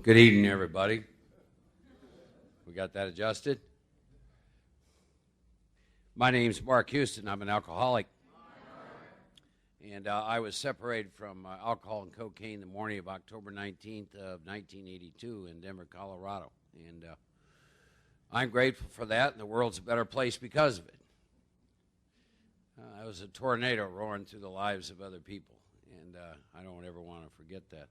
Good evening, everybody. We got that adjusted? My name's Mark Houston. I'm an alcoholic. And I was separated from alcohol and cocaine the morning of October 19th of 1982 in Denver, Colorado. And I'm grateful for that, and the world's a better place because of it. It was a tornado roaring through the lives of other people, and I don't ever want to forget that.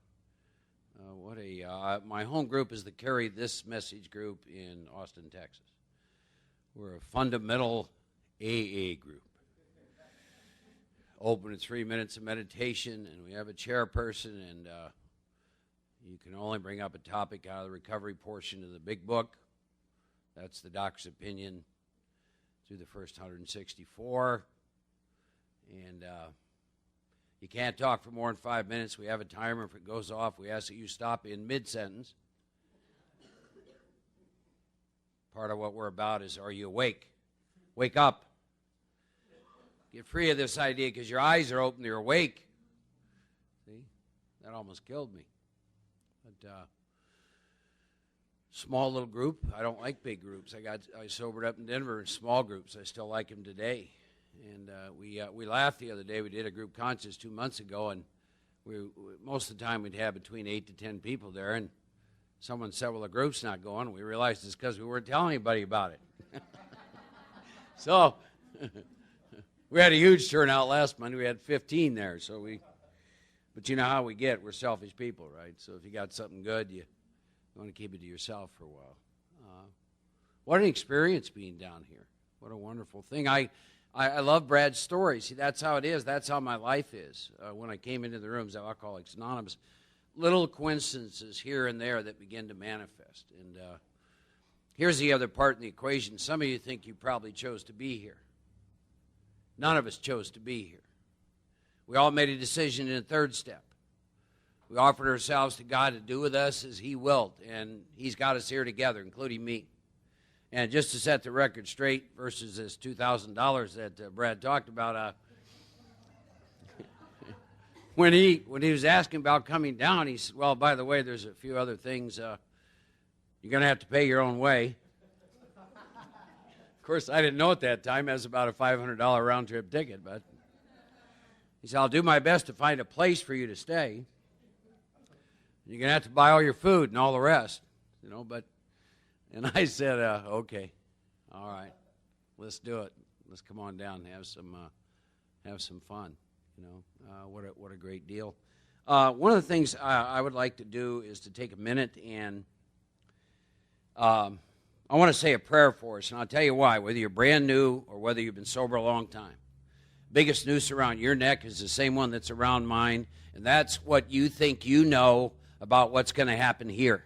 My home group is the Carry This Message group in Austin, Texas. We're a fundamental AA group. Open at 3 minutes of meditation, and we have a chairperson, and you can only bring up a topic out of the recovery portion of the big book. That's the doctor's opinion through the first 164. And you can't talk for more than 5 minutes. We have a timer. If it goes off, we ask that you stop in mid-sentence. Part of what we're about is, are you awake? Wake up. Get free of this idea because your eyes are open, you're awake. See? That almost killed me. But small little group. I don't like big groups. I sobered up in Denver in small groups. I still like them today. And we laughed the other day. We did a group conscious 2 months ago, and most of the time we'd have between 8 to 10 people there, and someone said, well, the group's not going. We realized it's because we weren't telling anybody about it. So we had a huge turnout last Monday. We had 15 there. But you know how we get. We're selfish people, right? So if you got something good, you want to keep it to yourself for a while. What an experience being down here. What a wonderful thing. I love Brad's story. See, that's how it is. That's how my life is. When I came into the rooms of Alcoholics Anonymous, little coincidences here and there that begin to manifest. And here's the other part in the equation. Some of you think you probably chose to be here. None of us chose to be here. We all made a decision in the third step. We offered ourselves to God to do with us as He willed, and He's got us here together, including me. And just to set the record straight versus this $2,000 that Brad talked about, when he was asking about coming down, he said, well, by the way, there's a few other things. You're going to have to pay your own way. Of course, I didn't know at that time. It was about a $500 round-trip ticket. But he said, I'll do my best to find a place for you to stay. You're going to have to buy all your food and all the rest, but... And I said, okay, all right, let's do it. Let's come on down and have some fun. What a great deal. One of the things I would like to do is to take a minute and I want to say a prayer for us, and I'll tell you why. Whether you're brand new or whether you've been sober a long time, biggest noose around your neck is the same one that's around mine, and that's what you think you know about what's going to happen here.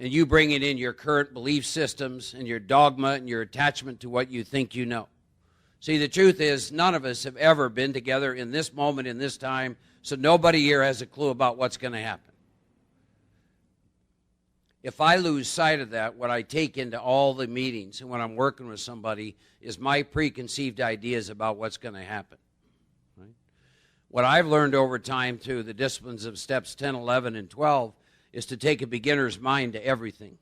And you bring it in your current belief systems and your dogma and your attachment to what you think you know. See, the truth is, none of us have ever been together in this moment, in this time, so nobody here has a clue about what's going to happen. If I lose sight of that, what I take into all the meetings and when I'm working with somebody is my preconceived ideas about what's going to happen. Right? What I've learned over time through the disciplines of steps 10, 11, and 12 is to take a beginner's mind to everything.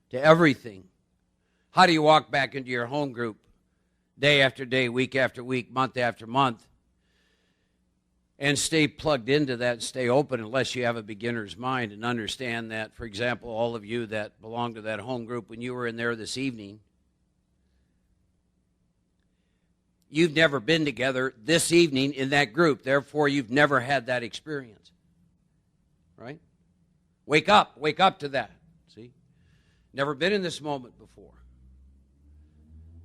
To everything. How do you walk back into your home group day after day, week after week, month after month, and stay plugged into that and stay open unless you have a beginner's mind and understand that, for example, all of you that belong to that home group, when you were in there this evening, you've never been together this evening in that group. Therefore, you've never had that experience. Right? Wake up to that, see? Never been in this moment before.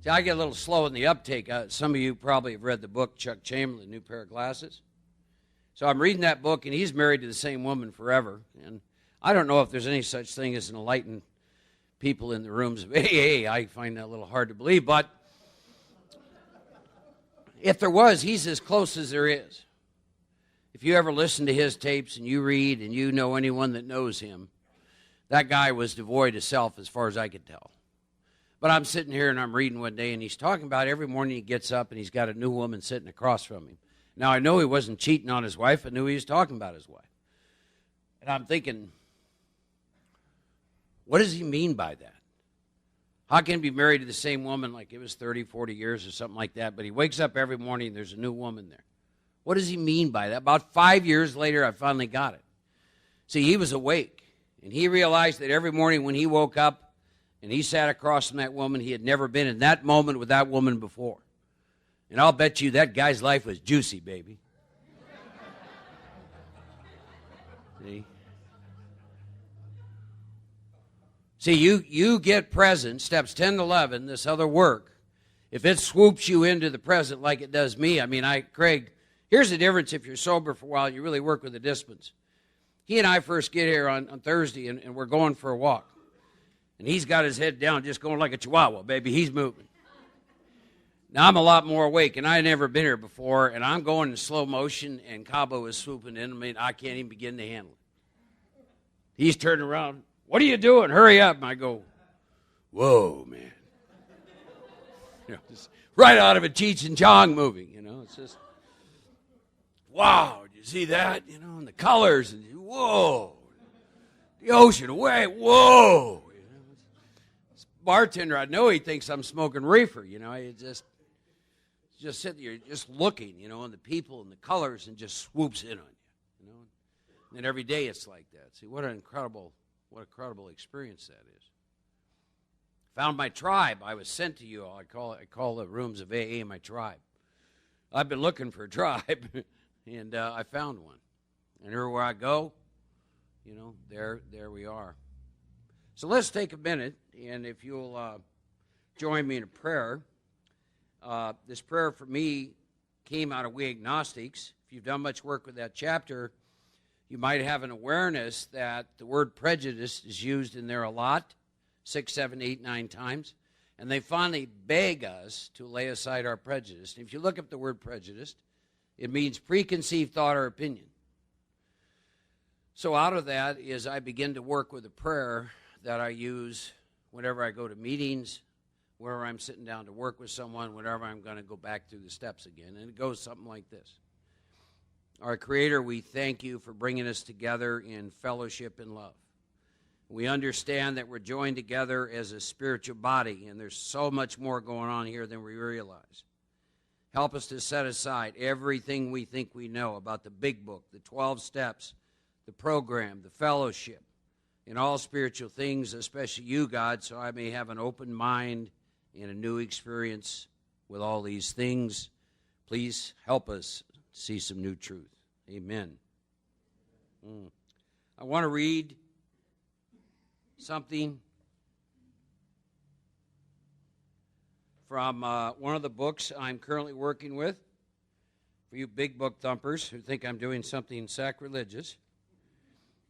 See, I get a little slow in the uptake. Some of you probably have read the book, Chuck Chamberlain, New Pair of Glasses. So I'm reading that book, and he's married to the same woman forever. And I don't know if there's any such thing as an enlightened people in the rooms of AA. I find that a little hard to believe. But if there was, he's as close as there is. If you ever listen to his tapes and you read and you know anyone that knows him, that guy was devoid of self as far as I could tell. But I'm sitting here and I'm reading one day and he's talking about every morning he gets up and he's got a new woman sitting across from him. Now, I know he wasn't cheating on his wife. I knew he was talking about his wife. And I'm thinking, what does he mean by that? How can he be married to the same woman like it was 30, 40 years or something like that, but he wakes up every morning and there's a new woman there? What does he mean by that? About 5 years later, I finally got it. See, he was awake, and he realized that every morning when he woke up and he sat across from that woman, he had never been in that moment with that woman before. And I'll bet you that guy's life was juicy, baby. See, you get present, steps 10 to 11, this other work. If it swoops you into the present like it does me, Craig, here's the difference if you're sober for a while, you really work with the disciplines. He and I first get here on Thursday, and we're going for a walk. And he's got his head down, just going like a chihuahua, baby. He's moving. Now, I'm a lot more awake, and I've never been here before, and I'm going in slow motion, and CABO is swooping in. I can't even begin to handle it. He's turning around. What are you doing? Hurry up. And I go, whoa, man. Just right out of a Cheech and Chong movie, It's just, wow, did you see that? And the colors, and whoa. The ocean away, whoa. This bartender, I know he thinks I'm smoking reefer, He just sitting there, just looking, and the people and the colors, and just swoops in on you, And every day it's like that. See, what an incredible experience that is. Found my tribe. I was sent to you all. I call the rooms of AA my tribe. I've been looking for a tribe, and I found one. And everywhere I go, there we are. So let's take a minute, and if you'll join me in a prayer. This prayer for me came out of We Agnostics. If you've done much work with that chapter, you might have an awareness that the word prejudice is used in there a lot, 6, 7, 8, 9 times. And they finally beg us to lay aside our prejudice. And if you look up the word prejudice, it means preconceived thought or opinion. So out of that is I begin to work with a prayer that I use whenever I go to meetings, wherever I'm sitting down to work with someone, whenever I'm going to go back through the steps again. And it goes something like this. Our Creator, we thank you for bringing us together in fellowship and love. We understand that we're joined together as a spiritual body, and there's so much more going on here than we realize. Help us to set aside everything we think we know about the big book, the 12 steps, the program, the fellowship, in all spiritual things, especially you, God, so I may have an open mind and a new experience with all these things. Please help us see some new truth. Amen. I want to read something from one of the books I'm currently working with. For you big book thumpers who think I'm doing something sacrilegious,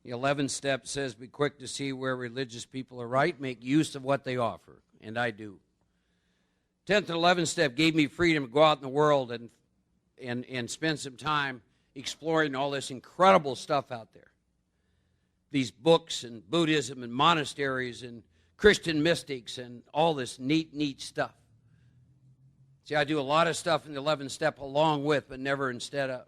the 11th step says, be quick to see where religious people are right, make use of what they offer, and I do. 10th and 11th step gave me freedom to go out in the world and spend some time exploring all this incredible stuff out there. These books and Buddhism and monasteries and Christian mystics and all this neat stuff. See, I do a lot of stuff in the 11th step along with, but never instead of.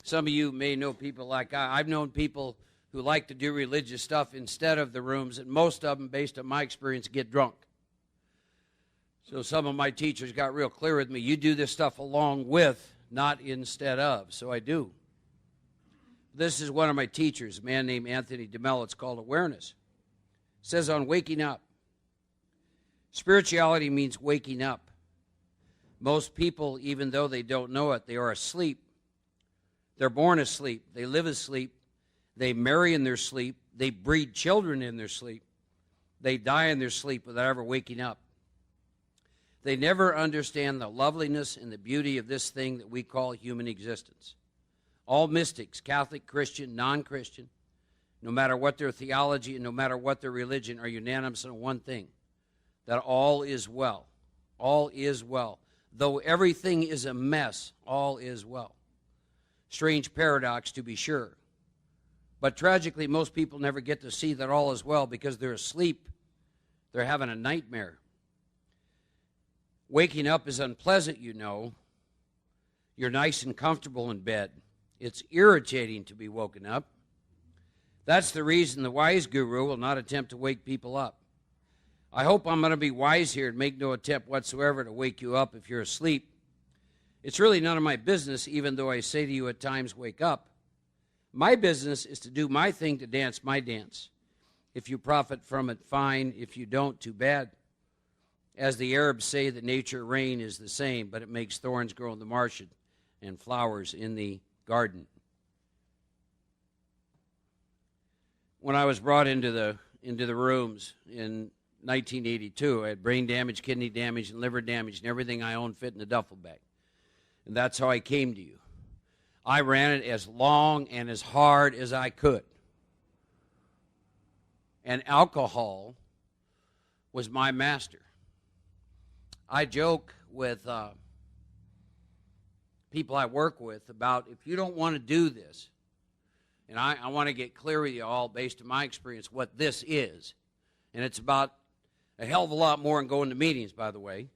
Some of you may know people like I've known people who like to do religious stuff instead of the rooms, and most of them, based on my experience, get drunk. So some of my teachers got real clear with me. You do this stuff along with, not instead of. So I do. This is one of my teachers, a man named Anthony DeMello. It's called Awareness. It says on waking up, spirituality means waking up. Most people, even though they don't know it, they are asleep. They're born asleep. They live asleep. They marry in their sleep. They breed children in their sleep. They die in their sleep without ever waking up. They never understand the loveliness and the beauty of this thing that we call human existence. All mystics, Catholic, Christian, non-Christian, no matter what their theology and no matter what their religion, are unanimous on one thing, that all is well. All is well. Though everything is a mess, all is well. Strange paradox, to be sure. But tragically, most people never get to see that all is well because they're asleep. They're having a nightmare. Waking up is unpleasant, you know. You're nice and comfortable in bed. It's irritating to be woken up. That's the reason the wise guru will not attempt to wake people up. I hope I'm going to be wise here and make no attempt whatsoever to wake you up if you're asleep. It's really none of my business, even though I say to you at times, wake up. My business is to do my thing, to dance my dance. If you profit from it, fine. If you don't, too bad. As the Arabs say, the nature rain is the same, but it makes thorns grow in the marsh and flowers in the garden. When I was brought into the rooms in 1982, I had brain damage, kidney damage, and liver damage, and everything I owned fit in a duffel bag. And that's how I came to you. I ran it as long and as hard as I could. And alcohol was my master. I joke with people I work with about, if you don't want to do this, and I want to get clear with you all based on my experience what this is, and it's about a hell of a lot more than going to meetings, by the way.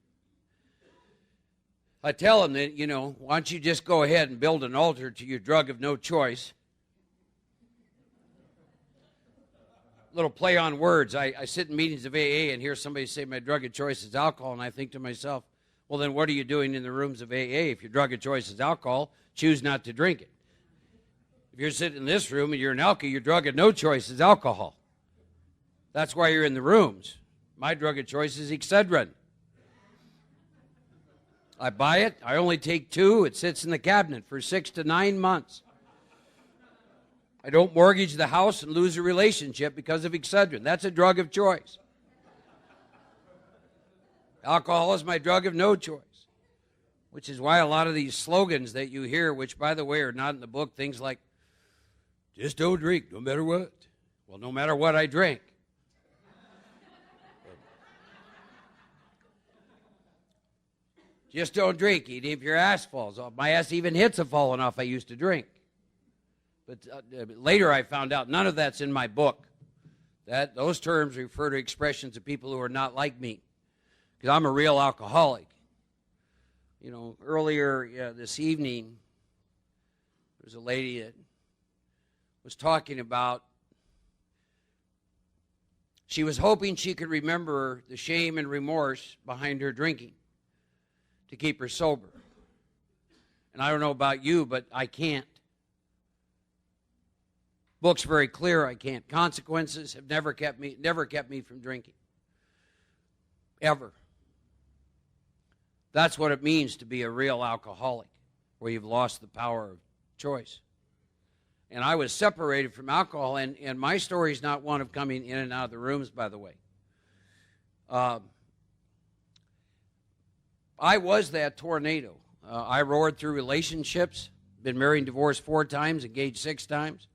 I tell them that, why don't you just go ahead and build an altar to your drug of no choice. Little play on words. I sit in meetings of AA and hear somebody say my drug of choice is alcohol, and I think to myself, well, then what are you doing in the rooms of AA? If your drug of choice is alcohol, choose not to drink it. If you're sitting in this room and you're an alky, your drug of no choice is alcohol. That's why you're in the rooms. My drug of choice is Excedrin. I buy it. I only take 2. It sits in the cabinet for 6 to 9 months. I don't mortgage the house and lose a relationship because of Excedrin. That's a drug of choice. Alcohol is my drug of no choice, which is why a lot of these slogans that you hear, which, by the way, are not in the book, things like, just don't drink, no matter what. Well, no matter what I drink. Just don't drink, even if your ass falls off. My ass even hits have fallen off. I used to drink. But later I found out none of that's in my book. Those terms refer to expressions of people who are not like me. Because I'm a real alcoholic. Earlier this evening, there was a lady that was talking about, she was hoping she could remember the shame and remorse behind her drinking to keep her sober. And I don't know about you, but I can't. Book's very clear, I can't. Consequences have never kept me from drinking. Ever. That's what it means to be a real alcoholic, where you've lost the power of choice. And I was separated from alcohol, and my story is not one of coming in and out of the rooms, by the way. I was that tornado. I roared through relationships, been married and divorced 4 times, engaged 6 times.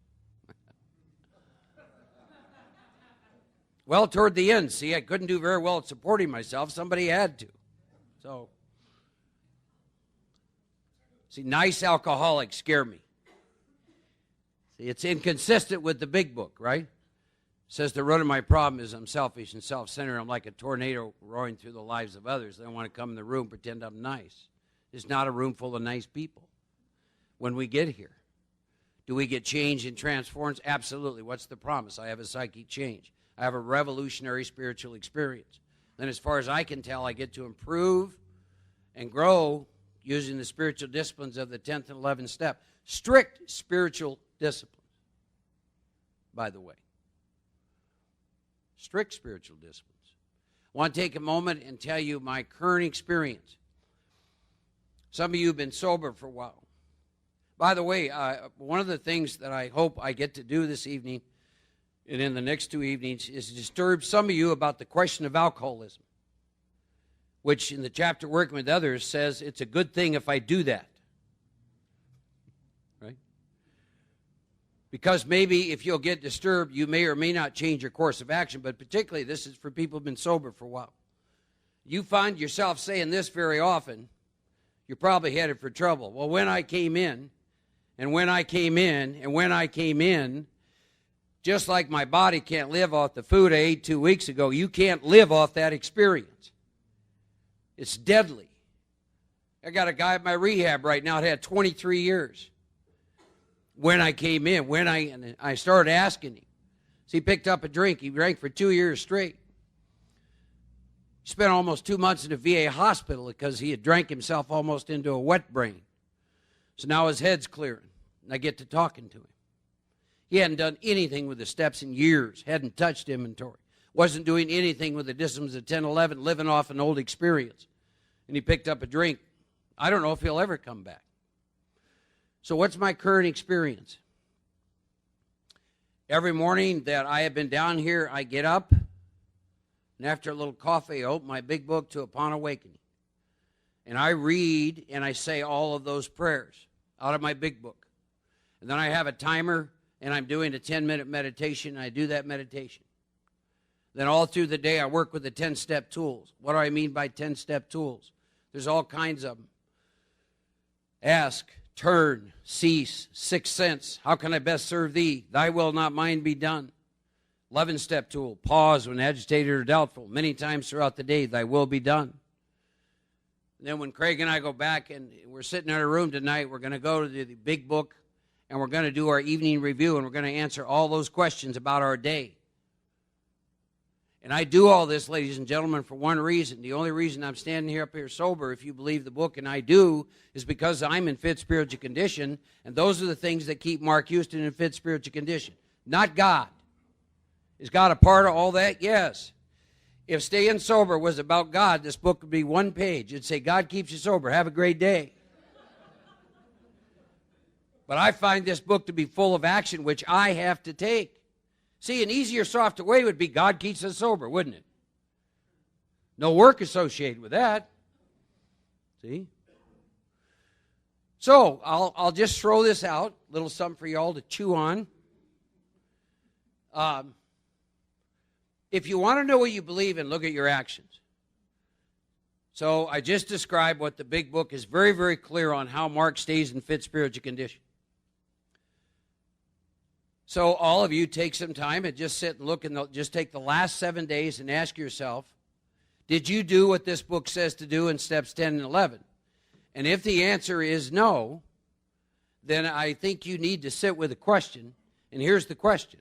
Well, toward the end, see, I couldn't do very well at supporting myself. Somebody had to. So, see, nice alcoholics scare me. See, it's inconsistent with the big book, right? It says the root of my problem is I'm selfish and self-centered. I'm like a tornado roaring through the lives of others. I want to come in the room, pretend I'm nice. It's not a room full of nice people when we get here. Do we get changed and transformed? Absolutely. What's the promise? I have a psychic change. I have a revolutionary spiritual experience. Then as far as I can tell, I get to improve and grow using the spiritual disciplines of the 10th and 11th step. Strict spiritual disciplines, by the way. Strict spiritual disciplines. I want to take a moment and tell you my current experience. Some of you have been sober for a while. By the way, one of the things that I hope I get to do this evening and in the next 2 evenings is disturb some of you about the question of alcoholism, which in the chapter Working with Others says it's a good thing if I do that. Right? Because maybe if you'll get disturbed, you may or may not change your course of action, but particularly this is for people who've been sober for a while. You find yourself saying this very often, you're probably headed for trouble. Well, when I came in, and when I came in, and when I came in, just like my body can't live off the food I ate 2 weeks ago, you can't live off that experience. It's deadly. I got a guy at my rehab right now that had 23 years. when I came in, and I started asking him. So he picked up a drink. He drank for 2 years straight. He spent almost 2 months in a VA hospital because he had drank himself almost into a wet brain. So now his head's clearing, and I get to talking to him. He hadn't done anything with the steps in years, hadn't touched inventory, wasn't doing anything with the disciplines of 10, 11, living off an old experience. And he picked up a drink. I don't know if he'll ever come back. So what's my current experience? Every morning that I have been down here, I get up, and after a little coffee, I open my big book to Upon Awakening. And I read and I say all of those prayers out of my big book. And then I have a timer, and I'm doing a 10-minute meditation, and I do that meditation. Then all through the day, I work with the 10-step tools. What do I mean by 10-step tools? There's all kinds of them. Ask, turn, cease, sixth sense. How can I best serve thee? Thy will, not mine, be done. 11-step tool. Pause when agitated or doubtful. Many times throughout the day, thy will be done. And then when Craig and I go back and we're sitting in our room tonight, we're going to go to the big book and we're going to do our evening review and we're going to answer all those questions about our day. And I do all this, ladies and gentlemen, for one reason. The only reason I'm standing here up here sober, if you believe the book, and I do, is because I'm in fit spiritual condition, and those are the things that keep Mark Houston in fit spiritual condition. Not God. Is God a part of all that? Yes. If staying sober was about God, this book would be one page. It'd say, God keeps you sober. Have a great day. But I find this book to be full of action, which I have to take. See, an easier, softer way would be God keeps us sober, wouldn't it? No work associated with that. See? So, I'll just throw this out, a little something for y'all to chew on. If you want to know what you believe in, look at your actions. So I just described what the big book is very, very clear on how Mark stays in fit spiritual condition. So all of you take some time and just sit and look and just take the last 7 days and ask yourself, did you do what this book says to do in steps 10 and 11? And if the answer is no, then I think you need to sit with a question. And here's the question.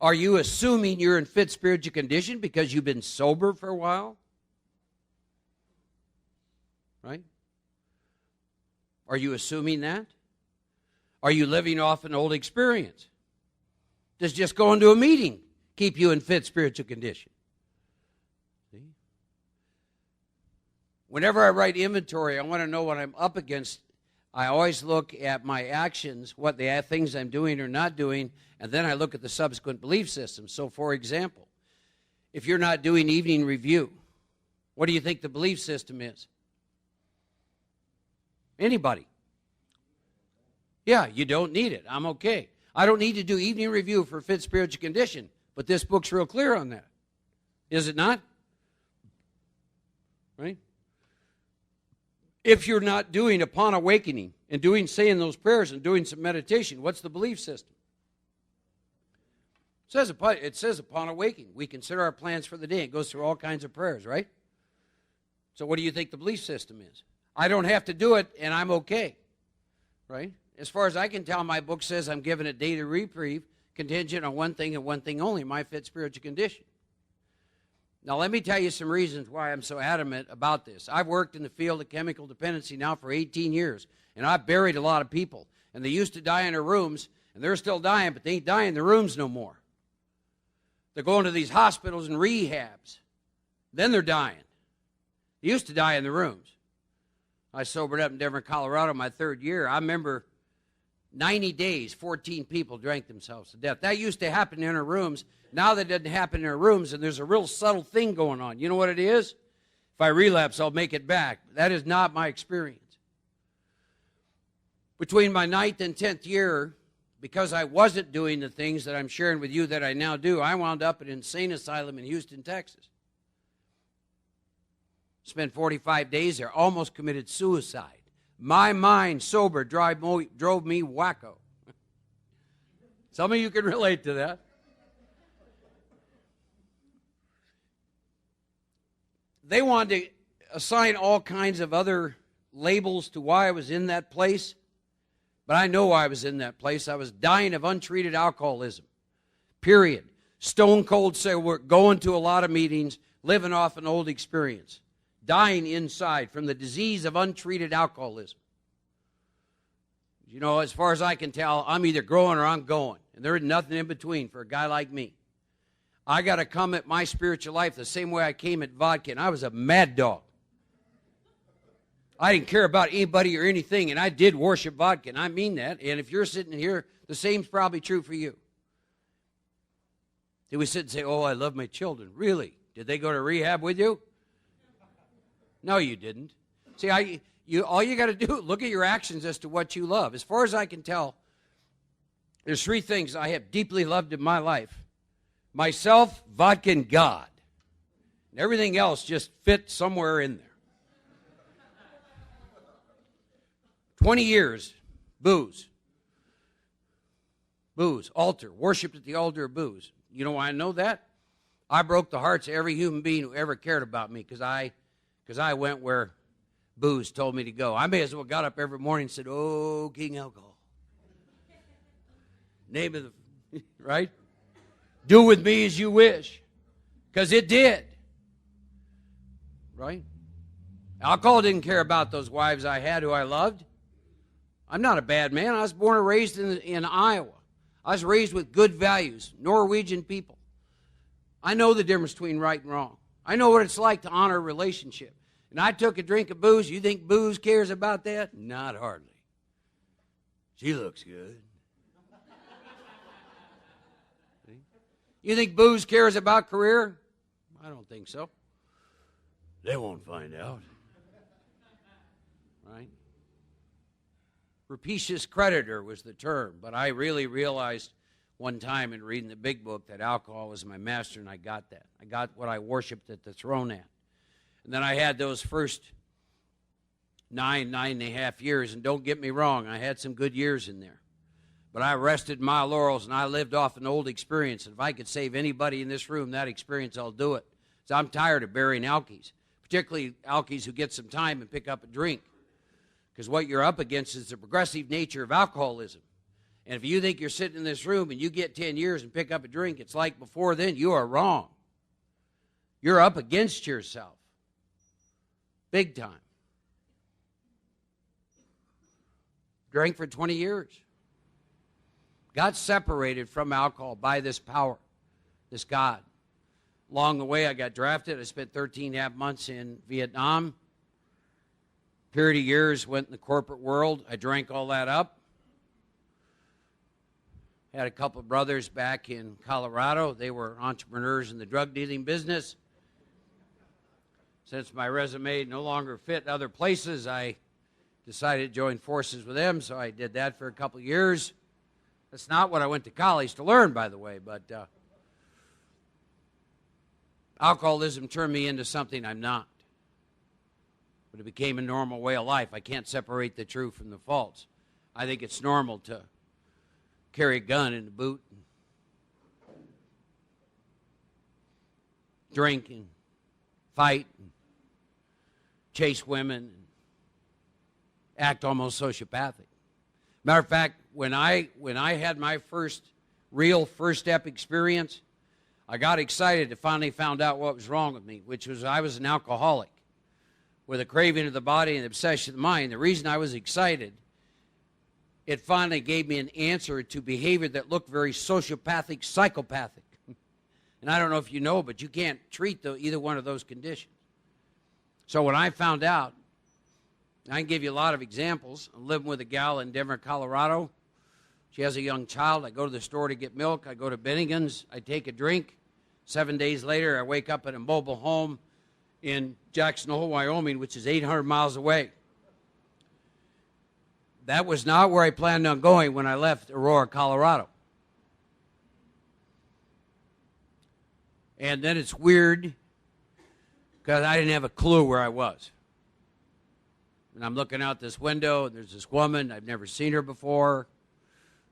Are you assuming you're in fit spiritual condition because you've been sober for a while? Right? Are you assuming that? Are you living off an old experience? Does just going to a meeting keep you in fit spiritual condition? See? Whenever I write inventory, I want to know what I'm up against. I always look at my actions, what the things I'm doing or not doing, and then I look at the subsequent belief system. So, for example, if you're not doing evening review, what do you think the belief system is? Anybody? Yeah, you don't need it. I'm okay. I don't need to do evening review for fit spiritual condition, but this book's real clear on that. Is it not? Right? If you're not doing Upon Awakening and saying those prayers and doing some meditation, what's the belief system? It says Upon Awakening. We consider our plans for the day. It goes through all kinds of prayers, right? So what do you think the belief system is? I don't have to do it, and I'm okay, right? As far as I can tell, my book says I'm given a day to reprieve, contingent on one thing and one thing only, my fit spiritual condition. Now, let me tell you some reasons why I'm so adamant about this. I've worked in the field of chemical dependency now for 18 years, and I've buried a lot of people. And they used to die in their rooms, and they're still dying, but they ain't dying in their rooms no more. They're going to these hospitals and rehabs. Then they're dying. They used to die in the rooms. I sobered up in Denver, Colorado my third year. I remember 90 days, 14 people drank themselves to death. That used to happen in our rooms. Now that doesn't happen in our rooms, and there's a real subtle thing going on. You know what it is? If I relapse, I'll make it back. That is not my experience. Between my 9th and 10th year, because I wasn't doing the things that I'm sharing with you that I now do, I wound up at an insane asylum in Houston, Texas. Spent 45 days there, almost committed suicide. My mind, sober, drove me wacko. Some of you can relate to that. They wanted to assign all kinds of other labels to why I was in that place. But I know I was in that place. I was dying of untreated alcoholism, period. Stone cold say we're going to a lot of meetings, living off an old experience, dying inside from the disease of untreated alcoholism. You know, as far as I can tell, I'm either growing or I'm going. And there is nothing in between for a guy like me. I got to come at my spiritual life the same way I came at vodka, and I was a mad dog. I didn't care about anybody or anything, and I did worship vodka, and I mean that. And if you're sitting here, the same's probably true for you. Did we sit and say, oh, I love my children? Really? Did they go to rehab with you? No, you didn't. See, all you got to do, look at your actions as to what you love. As far as I can tell, there's three things I have deeply loved in my life. Myself, vodka, and God. And everything else just fit somewhere in there. 20 years, booze. Booze, altar, worshipped at the altar of booze. You know why I know that? I broke the hearts of every human being who ever cared about me because I went where booze told me to go. I may as well got up every morning and said, oh, King Alcohol. Name of the, right? Do with me as you wish. Because it did. Right? Alcohol didn't care about those wives I had who I loved. I'm not a bad man. I was born and raised in Iowa. I was raised with good values, Norwegian people. I know the difference between right and wrong. I know what it's like to honor a relationship. And I took a drink of booze. You think booze cares about that? Not hardly. She looks good. You think booze cares about career? I don't think so. They won't find out. Right? Rapacious creditor was the term, but I really realized one time in reading the big book that alcohol was my master, and I got that. I got what I worshiped at the throne at. And then I had those first 9.5 years, and don't get me wrong, I had some good years in there. But I rested my laurels, and I lived off an old experience. And if I could save anybody in this room that experience, I'll do it. So I'm tired of burying alkies, particularly alkies who get some time and pick up a drink. Because what you're up against is the progressive nature of alcoholism. And if you think you're sitting in this room and you get 10 years and pick up a drink, it's like before then, you are wrong. You're up against yourself. Big time. Drank for 20 years. Got separated from alcohol by this power, this God. Along the way, I got drafted. I spent 13.5 months in Vietnam. Period of years, went in the corporate world. I drank all that up. Had a couple of brothers back in Colorado. They were entrepreneurs in the drug dealing business. Since my resume no longer fit other places, I decided to join forces with them, so I did that for a couple of years. That's not what I went to college to learn, by the way, but alcoholism turned me into something I'm not. But it became a normal way of life. I can't separate the true from the false. I think it's normal to carry a gun in the boot, and drink and fight and chase women and act almost sociopathic. Matter of fact, when I had my real first step experience, I got excited to finally found out what was wrong with me, which was I was an alcoholic with a craving of the body and obsession of the mind. The reason I was excited, it finally gave me an answer to behavior that looked very sociopathic, psychopathic. And I don't know if you know, but you can't treat either one of those conditions. So when I found out, I can give you a lot of examples. I'm living with a gal in Denver, Colorado. She has a young child. I go to the store to get milk. I go to Bennigan's. I take a drink. 7 days later, I wake up in a mobile home in Jackson Hole, Wyoming, which is 800 miles away. That was not where I planned on going when I left Aurora, Colorado. And then it's weird because I didn't have a clue where I was. And I'm looking out this window, and there's this woman. I've never seen her before.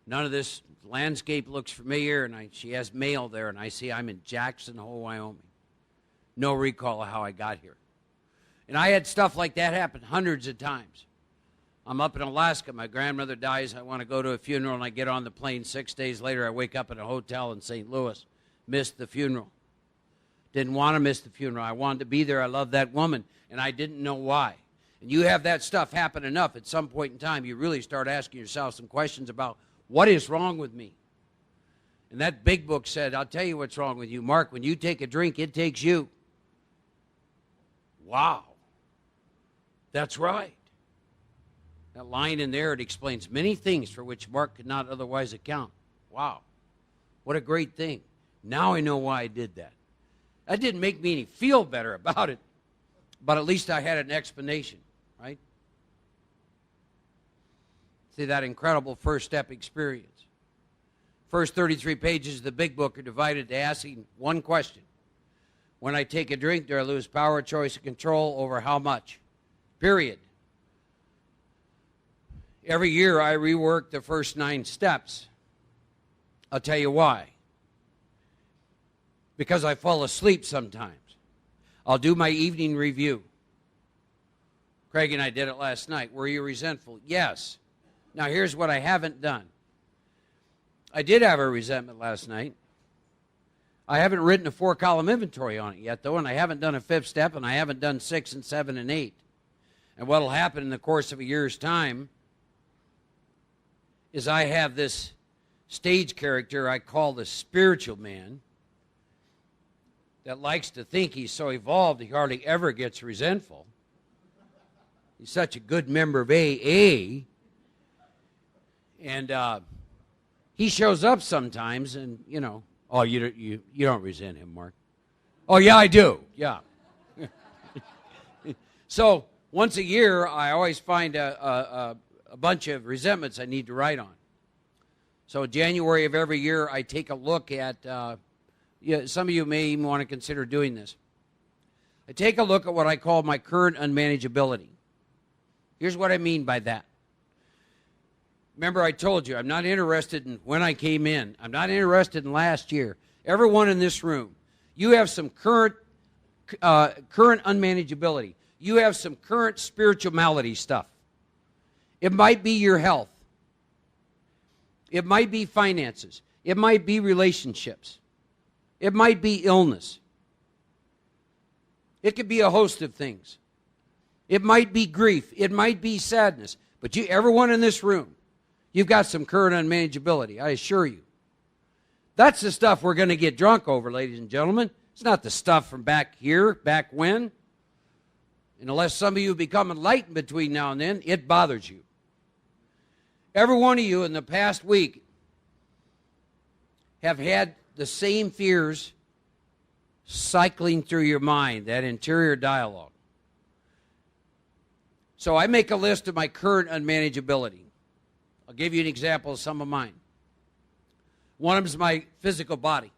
None of this landscape looks familiar, and she has mail there, and I see I'm in Jackson Hole, Wyoming. No recall of how I got here. And I had stuff like that happen hundreds of times. I'm up in Alaska. My grandmother dies. I want to go to a funeral, and I get on the plane. 6 days later, I wake up in a hotel in St. Louis. Missed the funeral. Didn't want to miss the funeral. I wanted to be there. I love that woman, and I didn't know why. And you have that stuff happen enough at some point in time, you really start asking yourself some questions about what is wrong with me. And that big book said, I'll tell you what's wrong with you. Mark, when you take a drink, it takes you. Wow. That's right. That line in there, it explains many things for which Mark could not otherwise account. Wow. What a great thing. Now I know why I did that. That didn't make me any feel better about it, but at least I had an explanation, right? See, that incredible first step experience. First 33 pages of the big book are divided to asking one question. When I take a drink, do I lose power, choice, and control over how much? Period. Every year I rework the first 9 steps. I'll tell you why. Because I fall asleep sometimes. I'll do my evening review. Craig and I did it last night. Were you resentful? Yes. Now here's what I haven't done. I did have a resentment last night. I haven't written a 4-column inventory on it yet, though, and I haven't done a 5th step, and I haven't done 6 and 7 and 8. And what will happen in the course of a year's time is I have this stage character I call the spiritual man that likes to think he's so evolved he hardly ever gets resentful. He's such a good member of AA. And he shows up sometimes and, you know, oh, you don't resent him, Mark. Oh, yeah, I do. Yeah. So once a year, I always find a bunch of resentments I need to write on. So January of every year, I take a look at, some of you may even want to consider doing this. I take a look at what I call my current unmanageability. Here's what I mean by that. Remember, I told you, I'm not interested in when I came in. I'm not interested in last year. Everyone in this room, you have some current unmanageability. You have some current spiritual malady stuff. It might be your health. It might be finances. It might be relationships. It might be illness. It could be a host of things. It might be grief. It might be sadness. But everyone in this room, you've got some current unmanageability, I assure you. That's the stuff we're going to get drunk over, ladies and gentlemen. It's not the stuff from back here, back when. And unless some of you become enlightened between now and then, it bothers you. Every one of you in the past week have had the same fears cycling through your mind, that interior dialogue. So I make a list of my current unmanageability. I'll give you an example of some of mine. One of them is my physical body.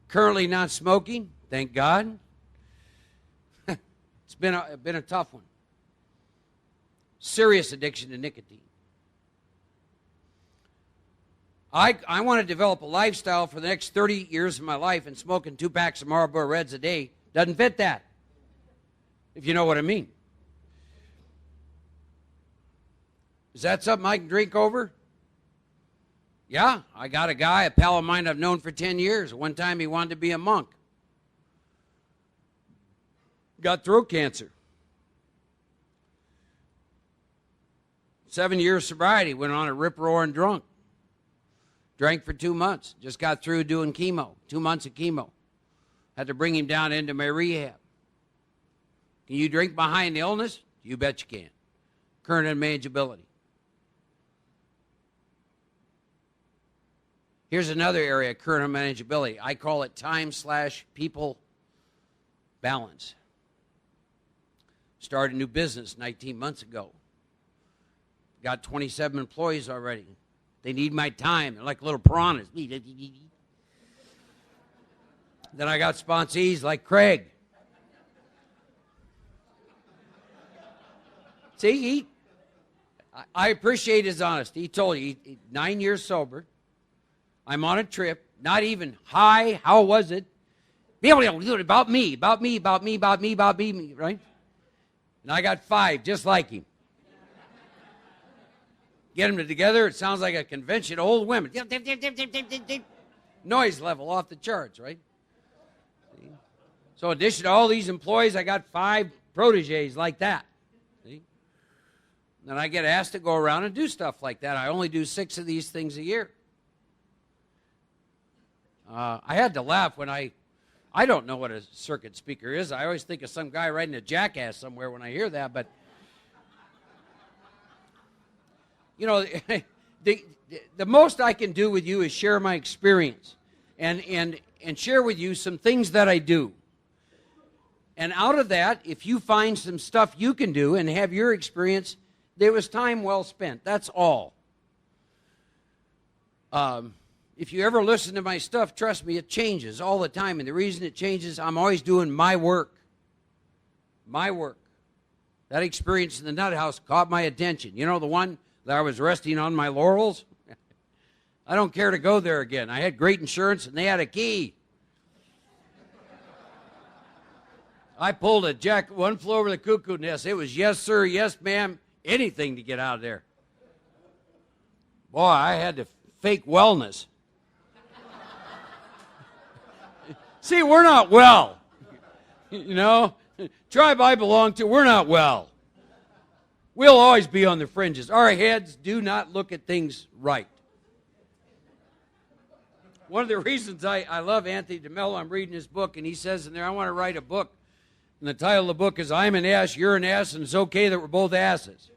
Currently not smoking, thank God. It's been a tough one. Serious addiction to nicotine. I want to develop a lifestyle for the next 30 years of my life, and smoking 2 packs of Marlboro Reds a day doesn't fit that, if you know what I mean. Is that something I can drink over? Yeah, I got a guy, a pal of mine I've known for 10 years. One time he wanted to be a monk. Got throat cancer. 7 years sobriety, went on a rip-roaring drunk. Drank for 2 months. Just got through doing chemo. 2 months of chemo. Had to bring him down into my rehab. Can you drink behind illness? You bet you can. Current unmanageability. Here's another area, current unmanageability. I call it time/people balance. Started a new business 19 months ago. Got 27 employees already. They need my time. They're like little piranhas. Then I got sponsees like Craig. See, I appreciate his honesty. He told you, 9 years sober. I'm on a trip, not even, hi, how was it? About me, right? And I got 5 just like him. Get them together, it sounds like a convention of old women. Noise level off the charts, right? See? So in addition to all these employees, I got 5 proteges like that. See? And I get asked to go around and do stuff like that. I only do 6 of these things a year. I had to laugh when I don't know what a circuit speaker is. I always think of some guy riding a jackass somewhere when I hear that, but you know, the most I can do with you is share my experience and share with you some things that I do. And out of that, if you find some stuff you can do and have your experience, there was time well spent. That's all. If you ever listen to my stuff, trust me, it changes all the time. And the reason it changes, I'm always doing my work. My work. That experience in the nut house caught my attention. You know, the one that I was resting on my laurels? I don't care to go there again. I had great insurance, and they had a key. I pulled a jack, one flew over the cuckoo nest. It was yes, sir, yes, ma'am, anything to get out of there. Boy, I had to fake wellness. See, we're not well. You know, tribe I belong to, we're not well. We'll always be on the fringes. Our heads do not look at things right. One of the reasons I love Anthony DeMello, I'm reading his book, and he says in there, I want to write a book. And the title of the book is, I'm an ass, you're an ass, and it's okay that we're both asses.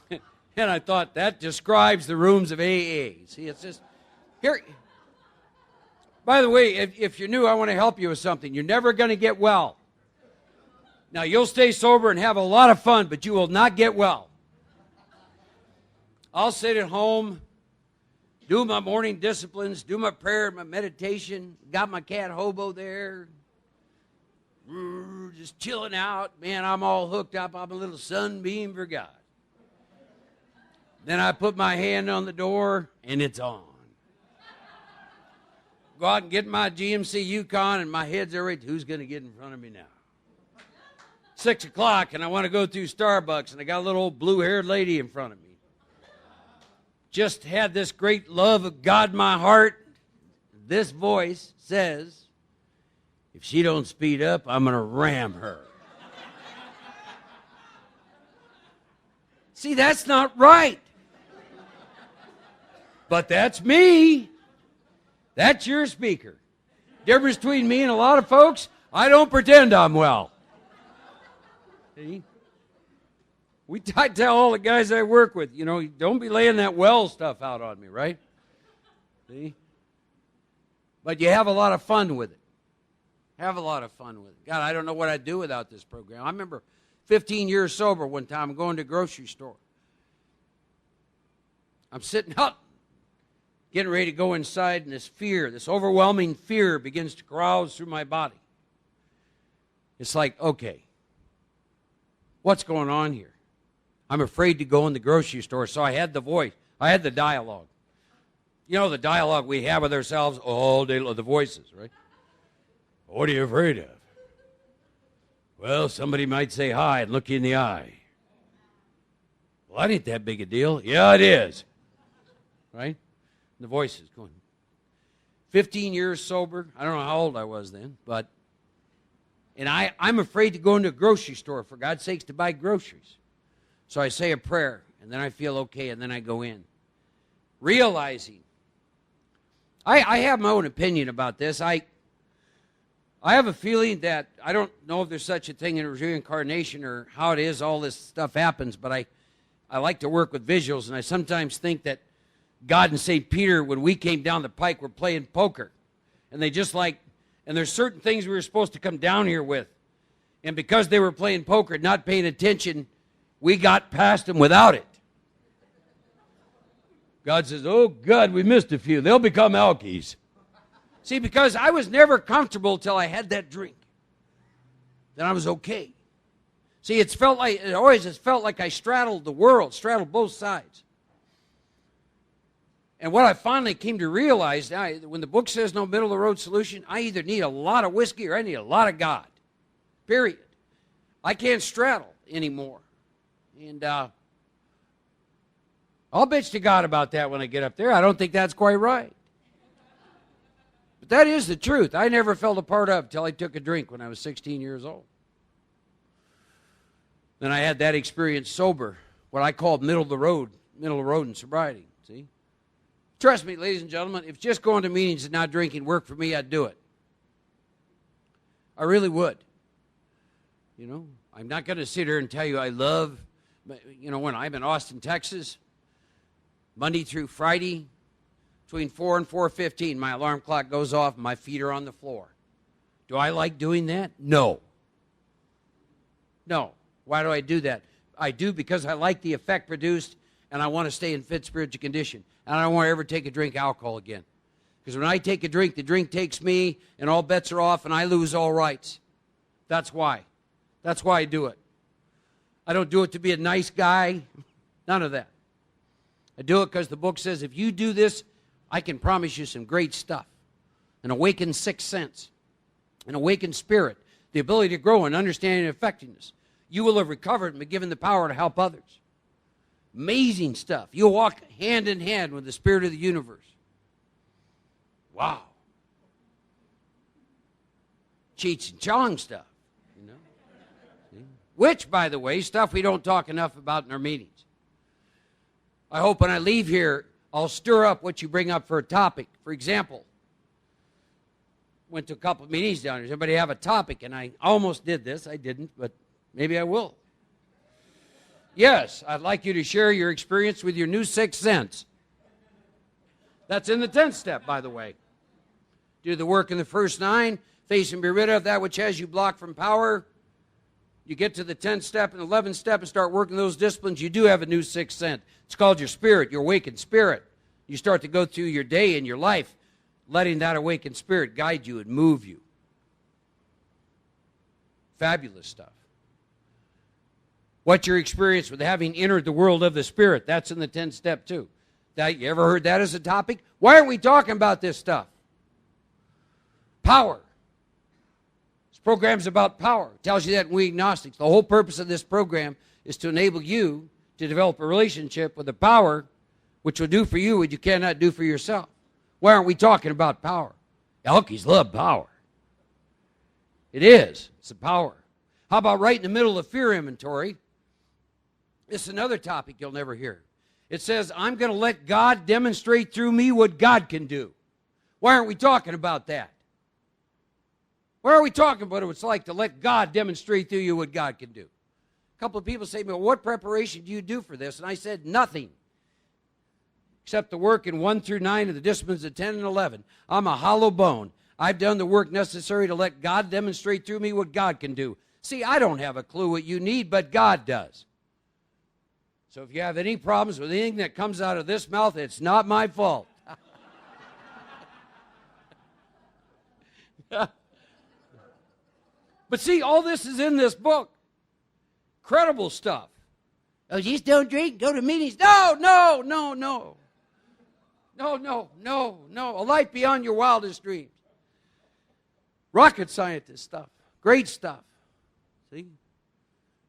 And I thought, that describes the rooms of AA. See, it's just, here. By the way, if you're new, I want to help you with something. You're never going to get well. Now, you'll stay sober and have a lot of fun, but you will not get well. I'll sit at home, do my morning disciplines, do my prayer, my meditation, got my cat Hobo there, just chilling out. Man, I'm all hooked up. I'm a little sunbeam for God. Then I put my hand on the door, and it's on. Go out and get my GMC Yukon, and my head's already, who's going to get in front of me now? 6 o'clock, and I want to go through Starbucks, and I got a little old blue-haired lady in front of me. Just had this great love of God in my heart. This voice says, if she don't speed up, I'm going to ram her. See, that's not right. But that's me. That's your speaker. Difference between me and a lot of folks, I don't pretend I'm well. See? I tell all the guys I work with, you know, don't be laying that well stuff out on me, right? See? But you have a lot of fun with it. Have a lot of fun with it. God, I don't know what I'd do without this program. I remember 15 years sober one time. I'm going to a grocery store. I'm sitting up, getting ready to go inside, and this fear, this overwhelming fear begins to carouse through my body. It's like, okay, what's going on here? I'm afraid to go in the grocery store, so I had the voice. I had the dialogue. You know, the dialogue we have with ourselves all day long, the voices, right? What are you afraid of? Well, somebody might say hi and look you in the eye. Well, that ain't that big a deal. Yeah, it is. Right? The voices going. 15 years sober. I don't know how old I was then, but and I'm afraid to go into a grocery store, for God's sakes, to buy groceries. So I say a prayer, and then I feel okay, and then I go in. Realizing, I have my own opinion about this. I have a feeling that, I don't know if there's such a thing in reincarnation or how it is all this stuff happens, but I like to work with visuals, and I sometimes think that God and St. Peter, when we came down the pike, were playing poker. And and there's certain things we were supposed to come down here with. And because they were playing poker, not paying attention, we got past them without it. God says, oh, God, we missed a few. They'll become alkies. See, because I was never comfortable till I had that drink. Then I was okay. See, it always has felt like I straddled the world, straddled both sides. And what I finally came to realize, when the book says no middle-of-the-road solution, I either need a lot of whiskey or I need a lot of God. Period. I can't straddle anymore. And I'll bitch to God about that when I get up there. I don't think that's quite right. But that is the truth. I never felt a part of until I took a drink when I was 16 years old. Then I had that experience sober, what I called middle of the road in sobriety. See? Trust me, ladies and gentlemen, if just going to meetings and not drinking worked for me, I'd do it. I really would. You know, I'm not going to sit here and tell you I love, you know, when I'm in Austin, Texas, Monday through Friday, between 4 and 4:15, my alarm clock goes off and my feet are on the floor. Do I like doing that? No. No. Why do I do that? I do because I like the effect produced and I want to stay in fit spiritual condition. And I don't want to ever take a drink of alcohol again. Because when I take a drink, the drink takes me and all bets are off and I lose all rights. That's why. That's why I do it. I don't do it to be a nice guy. None of that. I do it because the book says if you do this, I can promise you some great stuff. An awakened sixth sense. An awakened spirit. The ability to grow in understanding and effectiveness. You will have recovered and been given the power to help others. Amazing stuff. You'll walk hand in hand with the spirit of the universe. Wow. Cheech and Chong stuff, you know. See? Which, by the way, stuff we don't talk enough about in our meetings. I hope when I leave here, I'll stir up what you bring up for a topic. For example, went to a couple of meetings down here. Does anybody have a topic? And I almost did this. I didn't, but maybe I will. Yes, I'd like you to share your experience with your new sixth sense. That's in the 10th step, by the way. Do the work in the first 9. Face and be rid of that which has you blocked from power. You get to the 10th step and 11th step and start working those disciplines. You do have a new sixth sense. It's called your spirit, your awakened spirit. You start to go through your day and your life, letting that awakened spirit guide you and move you. Fabulous stuff. What's your experience with having entered the world of the spirit? That's in the 10th step too. You ever heard that as a topic? Why aren't we talking about this stuff? Power. This program's about power. It tells you that in We Agnostics. The whole purpose of this program is to enable you to develop a relationship with the power which will do for you what you cannot do for yourself. Why aren't we talking about power? Elkies love power. It is. It's the power. How about right in the middle of the fear inventory? This is another topic you'll never hear. It says, I'm going to let God demonstrate through me what God can do. Why aren't we talking about that? Why are we talking about what it's like to let God demonstrate through you what God can do? A couple of people say to me, well, what preparation do you do for this? And I said, nothing. Except the work in 1 through 9 of the disciplines of 10 and 11. I'm a hollow bone. I've done the work necessary to let God demonstrate through me what God can do. See, I don't have a clue what you need, but God does. So if you have any problems with anything that comes out of this mouth, it's not my fault. But see, all this is in this book. Credible stuff. Oh, you just don't drink, go to meetings. No. A life beyond your wildest dreams. Rocket scientist stuff. Great stuff. See?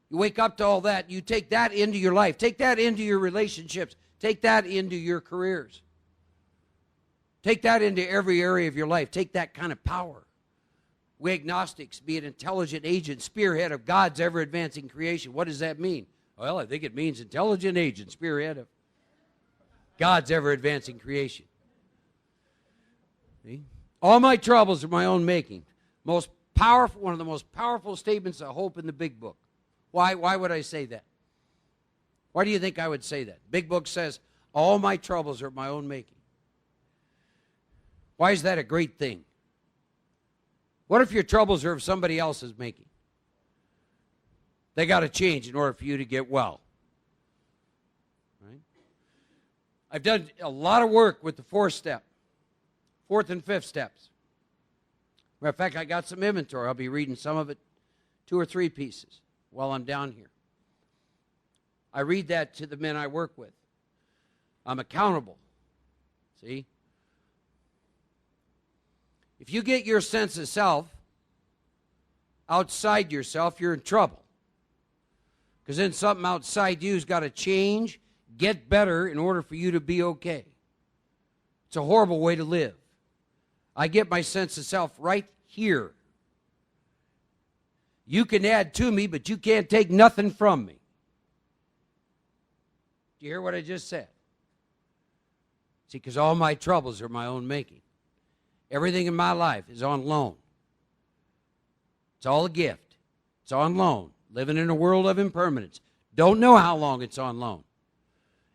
You wake up to all that. You take that into your life. Take that into your relationships. Take that into your careers. Take that into every area of your life. Take that kind of power. We agnostics, be an intelligent agent, spearhead of God's ever-advancing creation. What does that mean? Well, I think it means intelligent agent, spearhead of God's ever-advancing creation. See? All my troubles are my own making. Most powerful, one of the most powerful statements of hope in the big book. Why would I say that? Why do you think I would say that? Big book says, all my troubles are my own making. Why is that a great thing? What if your troubles are of somebody else's making? They got to change in order for you to get well. Right? I've done a lot of work with the 4th step, 4th and 5th steps. Matter of fact, I got some inventory. I'll be reading some of it, 2 or 3 pieces, while I'm down here. I read that to the men I work with. I'm accountable. See? If you get your sense of self outside yourself, you're in trouble. Because then something outside you's got to change, get better in order for you to be okay. It's a horrible way to live. I get my sense of self right here. You can add to me, but you can't take nothing from me. Do you hear what I just said? See, because all my troubles are my own making. Everything in my life is on loan. It's all a gift. It's on loan. Living in a world of impermanence. Don't know how long it's on loan.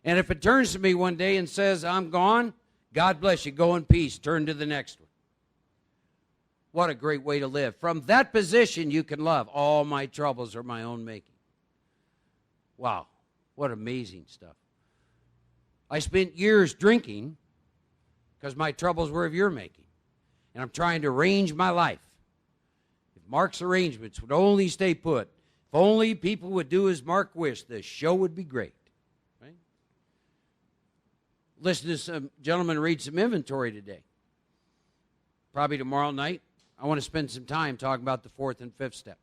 And if it turns to me one day and says, I'm gone, God bless you. Go in peace. Turn to the next one. What a great way to live. From that position, you can love. All my troubles are my own making. Wow. What amazing stuff. I spent years drinking because my troubles were of your making. And I'm trying to arrange my life. If Mark's arrangements would only stay put, if only people would do as Mark wished, the show would be great. Right? Listen to some gentlemen read some inventory today. Probably tomorrow night. I want to spend some time talking about the fourth and fifth step.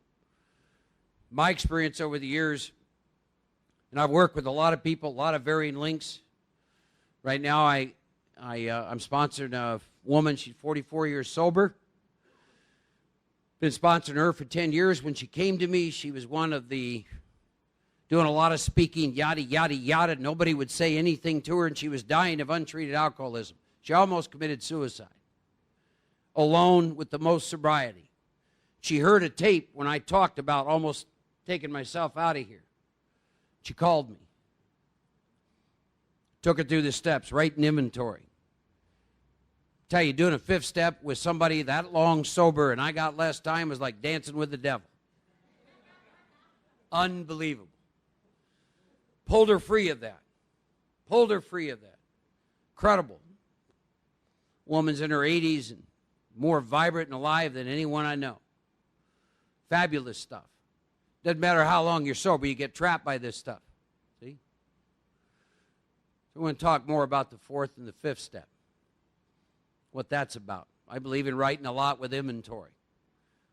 My experience over the years, and I've worked with a lot of people, a lot of varying lengths. Right now, I'm sponsoring a woman. She's 44 years sober. Been sponsoring her for 10 years. When she came to me, she was one of the, doing a lot of speaking, yada, yada, yada. Nobody would say anything to her, and she was dying of untreated alcoholism. She almost committed suicide. Alone with the most sobriety. She heard a tape when I talked about almost taking myself out of here. She called me. Took her through the steps, writing inventory. Tell you, doing a fifth step with somebody that long sober and I got less time was like dancing with the devil. Unbelievable. Pulled her free of that. Pulled her free of that. Incredible. Woman's in her 80s and more vibrant and alive than anyone I know. Fabulous stuff. Doesn't matter how long you're sober, you get trapped by this stuff. See? So we're going to talk more about the fourth and the fifth step. What that's about. I believe in writing a lot with inventory.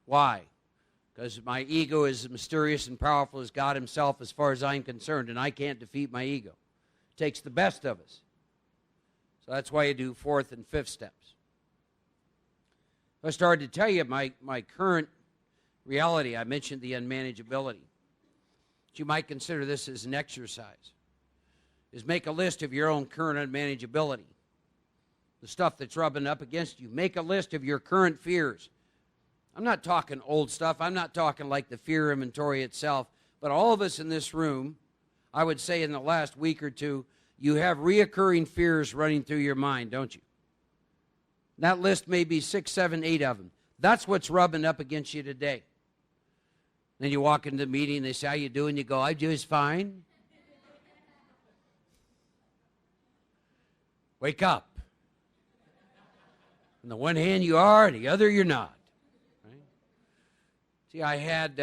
Why? Because my ego is as mysterious and powerful as God himself as far as I'm concerned, and I can't defeat my ego. It takes the best of us. So that's why you do fourth and fifth steps. I started to tell you my current reality. I mentioned the unmanageability. But you might consider this as an exercise. Is make a list of your own current unmanageability. The stuff that's rubbing up against you. Make a list of your current fears. I'm not talking old stuff. I'm not talking like the fear inventory itself. But all of us in this room, I would say in the last week or two, you have reoccurring fears running through your mind, don't you? That list may be 6, 7, 8 of them. That's what's rubbing up against you today. Then you walk into the meeting, they say, how you doing? You go, I do just fine. Wake up. On the one hand you are, on the other you're not. Right? See, I had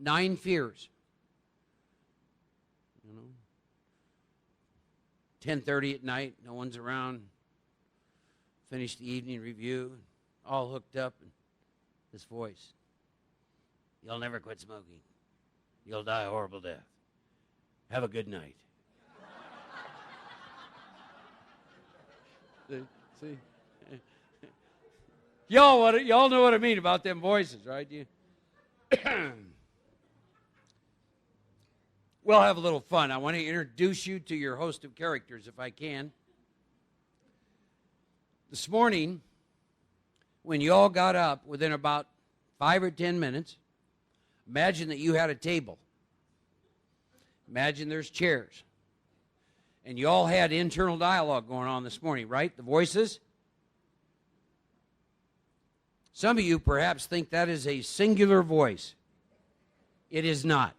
9 fears. 10:30 at night, no one's around. Finished the evening review, all hooked up, and this voice. You'll never quit smoking. You'll die a horrible death. Have a good night. See? Y'all know what I mean about them voices, right? We'll have a little fun. I want to introduce you to your host of characters, if I can. This morning, when you all got up, within about 5 or 10 minutes, imagine that you had a table. Imagine there's chairs. And you all had internal dialogue going on this morning, right? The voices. Some of you perhaps think that is a singular voice. It is not.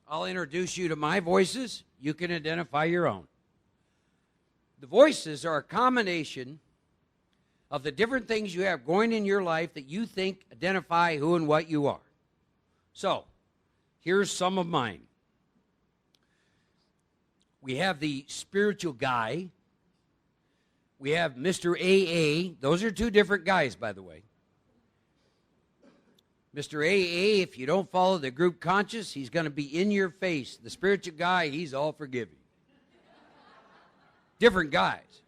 I'll introduce you to my voices. You can identify your own. The voices are a combination of the different things you have going in your life that you think identify who and what you are. So, here's some of mine. We have the spiritual guy. We have Mr. AA. Those are 2 different guys, by the way. Mr. AA, if you don't follow the group conscious, he's going to be in your face. The spiritual guy, he's all forgiving. Different guys.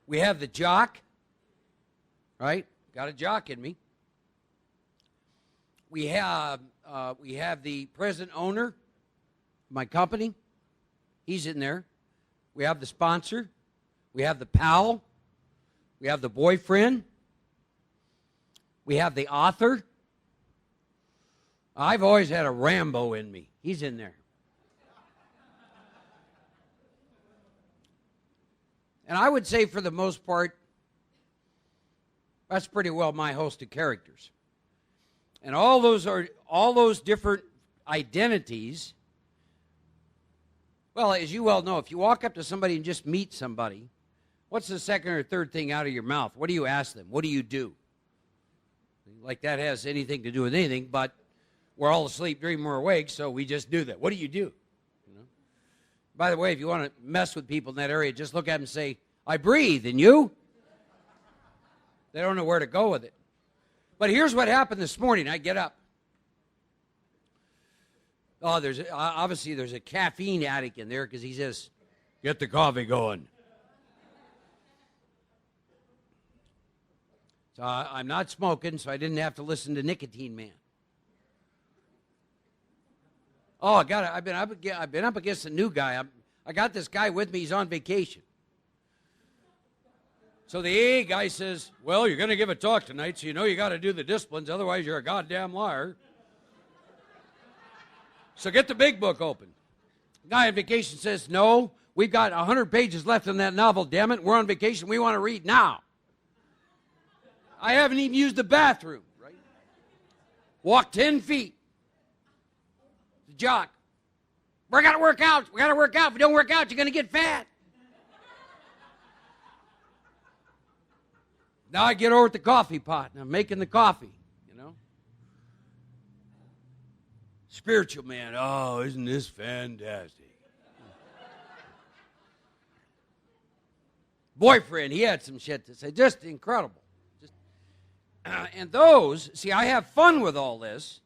We have the jock, right? Got a jock in me. We have the present owner of my company. He's in there. We have the sponsor. We have the pal. We have the boyfriend. We have the author. I've always had a Rambo in me. He's in there. And I would say for the most part, that's pretty well my host of characters. And all those different identities. Well, as you well know, if you walk up to somebody and just meet somebody, what's the second or third thing out of your mouth? What do you ask them? What do you do? Like that has anything to do with anything, but we're all asleep, dreaming we're awake, so we just do that. What do you do? You know? By the way, if you want to mess with people in that area, just look at them and say, I breathe, and you? They don't know where to go with it. But here's what happened this morning. I get up. Oh, obviously there's a caffeine addict in there because he says, get the coffee going. So I'm not smoking, so I didn't have to listen to Nicotine Man. Oh, I've been up against a new guy. I got this guy with me. He's on vacation. So the AA guy says, well, you're going to give a talk tonight, so you know you got to do the disciplines, otherwise you're a goddamn liar. So get the big book open. The guy on vacation says, no, we've got 100 pages left in that novel, damn it. We're on vacation. We want to read now. I haven't even used the bathroom, right? Walk 10 feet. The jock. We got to work out. We got to work out. If we don't work out, you're going to get fat. Now I get over at the coffee pot, and I'm making the coffee, you know. Spiritual man, oh, isn't this fantastic? Boyfriend, he had some shit to say, just incredible. And I have fun with all this,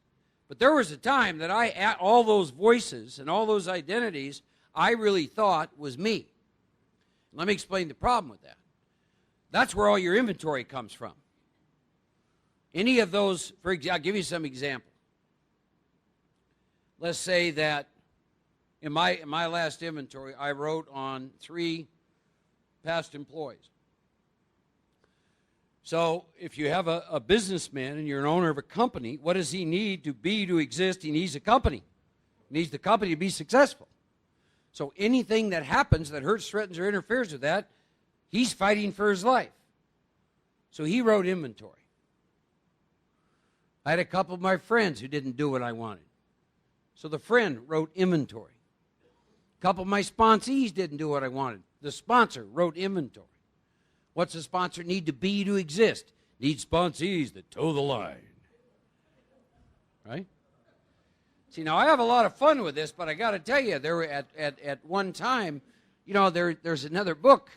but there was a time that all those voices and all those identities, I really thought was me. Let me explain the problem with that. That's where all your inventory comes from. Any of those, for example, I'll give you some example. Let's say that in my last inventory, I wrote on 3 past employees. So if you have a businessman and you're an owner of a company, what does he need to exist? He needs a company. He needs the company to be successful. So anything that happens that hurts, threatens, or interferes with that, he's fighting for his life. So he wrote inventory. I had a couple of my friends who didn't do what I wanted. So the friend wrote inventory. A couple of my sponsees didn't do what I wanted. The sponsor wrote inventory. What's the sponsor need to be to exist? Needs sponsees that toe the line. Right? See, now I have a lot of fun with this, but I got to tell you, there were at one time, you know, there's another book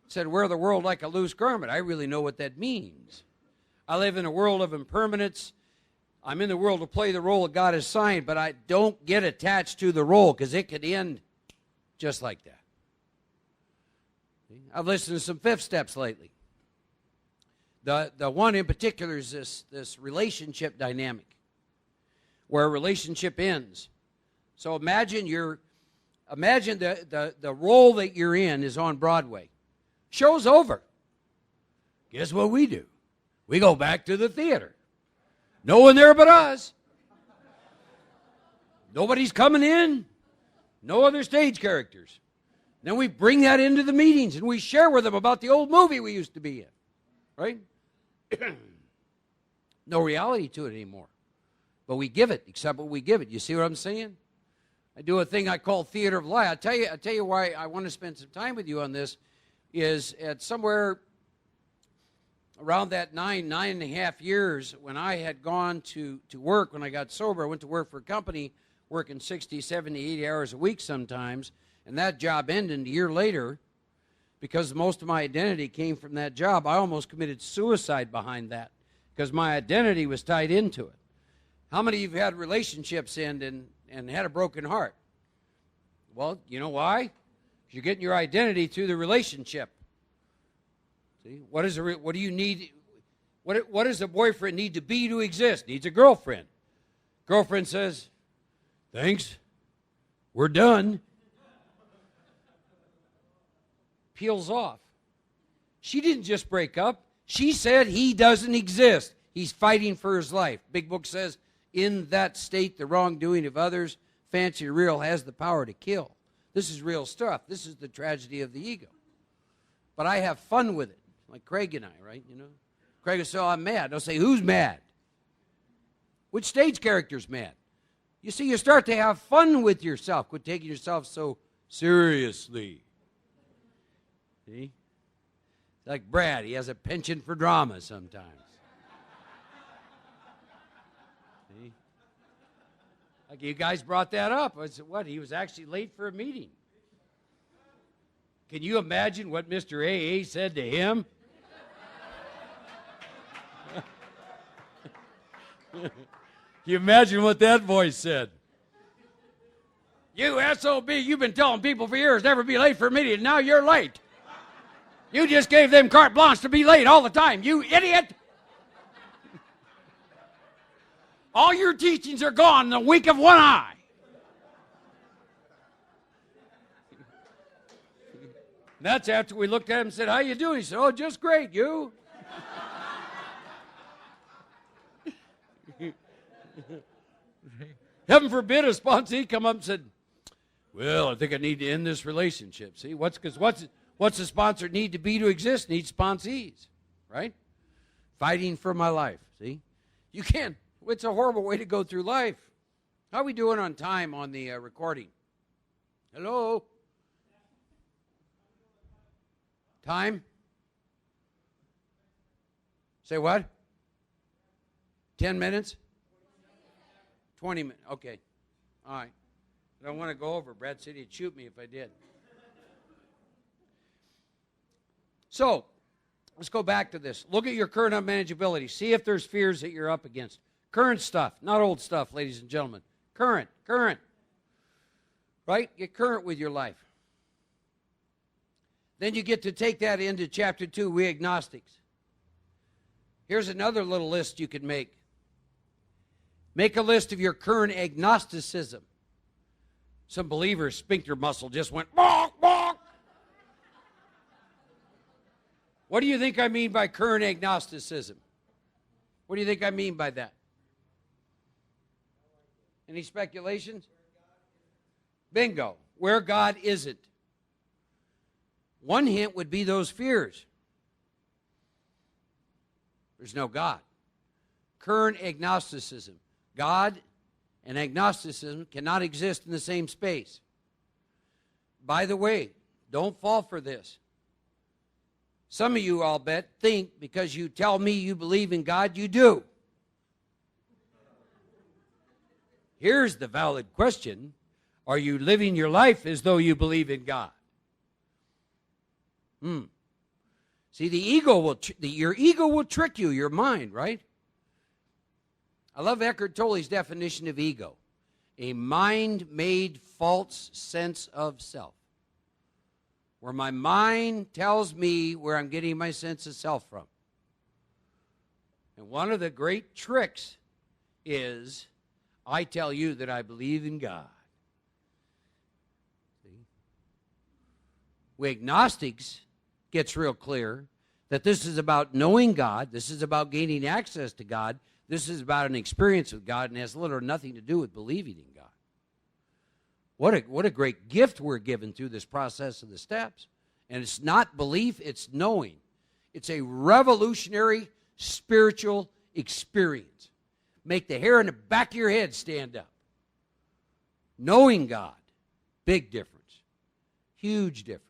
that said, wear the world like a loose garment. I really know what that means. I live in a world of impermanence. I'm in the world to play the role that God has assigned, but I don't get attached to the role because it could end just like that. I've listened to some Fifth Steps lately. The one in particular is this relationship dynamic, where a relationship ends. So imagine the role that you're in is on Broadway. Show's over. Guess what we do? We go back to the theater. No one there but us. Nobody's coming in. No other stage characters. Then we bring that into the meetings and we share with them about the old movie we used to be in. Right? No reality to it anymore. But we give it, except what we give it. You see what I'm saying? I do a thing I call theater of lie. I'll tell you why I want to spend some time with you on this is at somewhere around that 9.5 years when I had gone to work, when I got sober, I went to work for a company working 60, 70, 80 hours a week sometimes, and that job ended a year later because most of my identity came from that job. I almost committed suicide behind that because my identity was tied into it. How many of you have had relationships end and had a broken heart? Well, you know why? You're getting your identity through the relationship. See, what do you need? What does a boyfriend need to be to exist? Needs a girlfriend. Girlfriend says, "Thanks, we're done." Peels off. She didn't just break up. She said he doesn't exist. He's fighting for his life. Big Book says, in that state, the wrongdoing of others, fancy real, has the power to kill. This is real stuff. This is the tragedy of the ego. But I have fun with it, like Craig and I, right? You know, Craig will say, "Oh, I'm mad." They'll say, "Who's mad?" Which stage character's mad? You see, you start to have fun with yourself. Quit taking yourself so seriously. See? Like Brad, he has a penchant for drama sometimes. See? Like you guys brought that up. I said, what? He was actually late for a meeting. Can you imagine what Mr. AA said to him? Can you imagine what that voice said? "You SOB, you've been telling people for years never be late for a meeting, and now you're late. You just gave them carte blanche to be late all the time, you idiot. All your teachings are gone in the wink of one eye." That's after we looked at him and said, "How you doing?" He said, "Oh, just great, you?" Heaven forbid a sponsee come up and said, "Well, I think I need to end this relationship." See, what's the sponsor need to be to exist? Needs sponsees, right? Fighting for my life. See, you can't. It's a horrible way to go through life. How are we doing on time on the recording? Hello? Time? Say what? 10 minutes? 20 minutes. Okay. All right. I don't want to go over. Brad said he'd shoot me if I did. So, let's go back to this. Look at your current unmanageability. See if there's fears that you're up against. Current stuff, not old stuff, ladies and gentlemen. Current. Right? Get current with your life. Then you get to take that into chapter 2, we agnostics. Here's another little list you can make. Make a list of your current agnosticism. Some believer's sphincter muscle just went, bonk, bonk. What do you think I mean by current agnosticism? What do you think I mean by that? Any speculations? Bingo. Where God isn't. One hint would be those fears. There's no God. Current agnosticism. God and agnosticism cannot exist in the same space. By the way, don't fall for this. Some of you, I'll bet, think because you tell me you believe in God, you do. Here's the valid question. Are you living your life as though you believe in God? See, your ego will trick you, your mind, right? I love Eckhart Tolle's definition of ego. A mind-made false sense of self. Where my mind tells me where I'm getting my sense of self from. And one of the great tricks is I tell you that I believe in God. See? We agnostics gets real clear that this is about knowing God. This is about gaining access to God. This is about an experience with God and has little or nothing to do with believing in God. What a great gift we're given through this process of the steps. And it's not belief, it's knowing. It's a revolutionary spiritual experience. Make the hair in the back of your head stand up. Knowing God, big difference. Huge difference.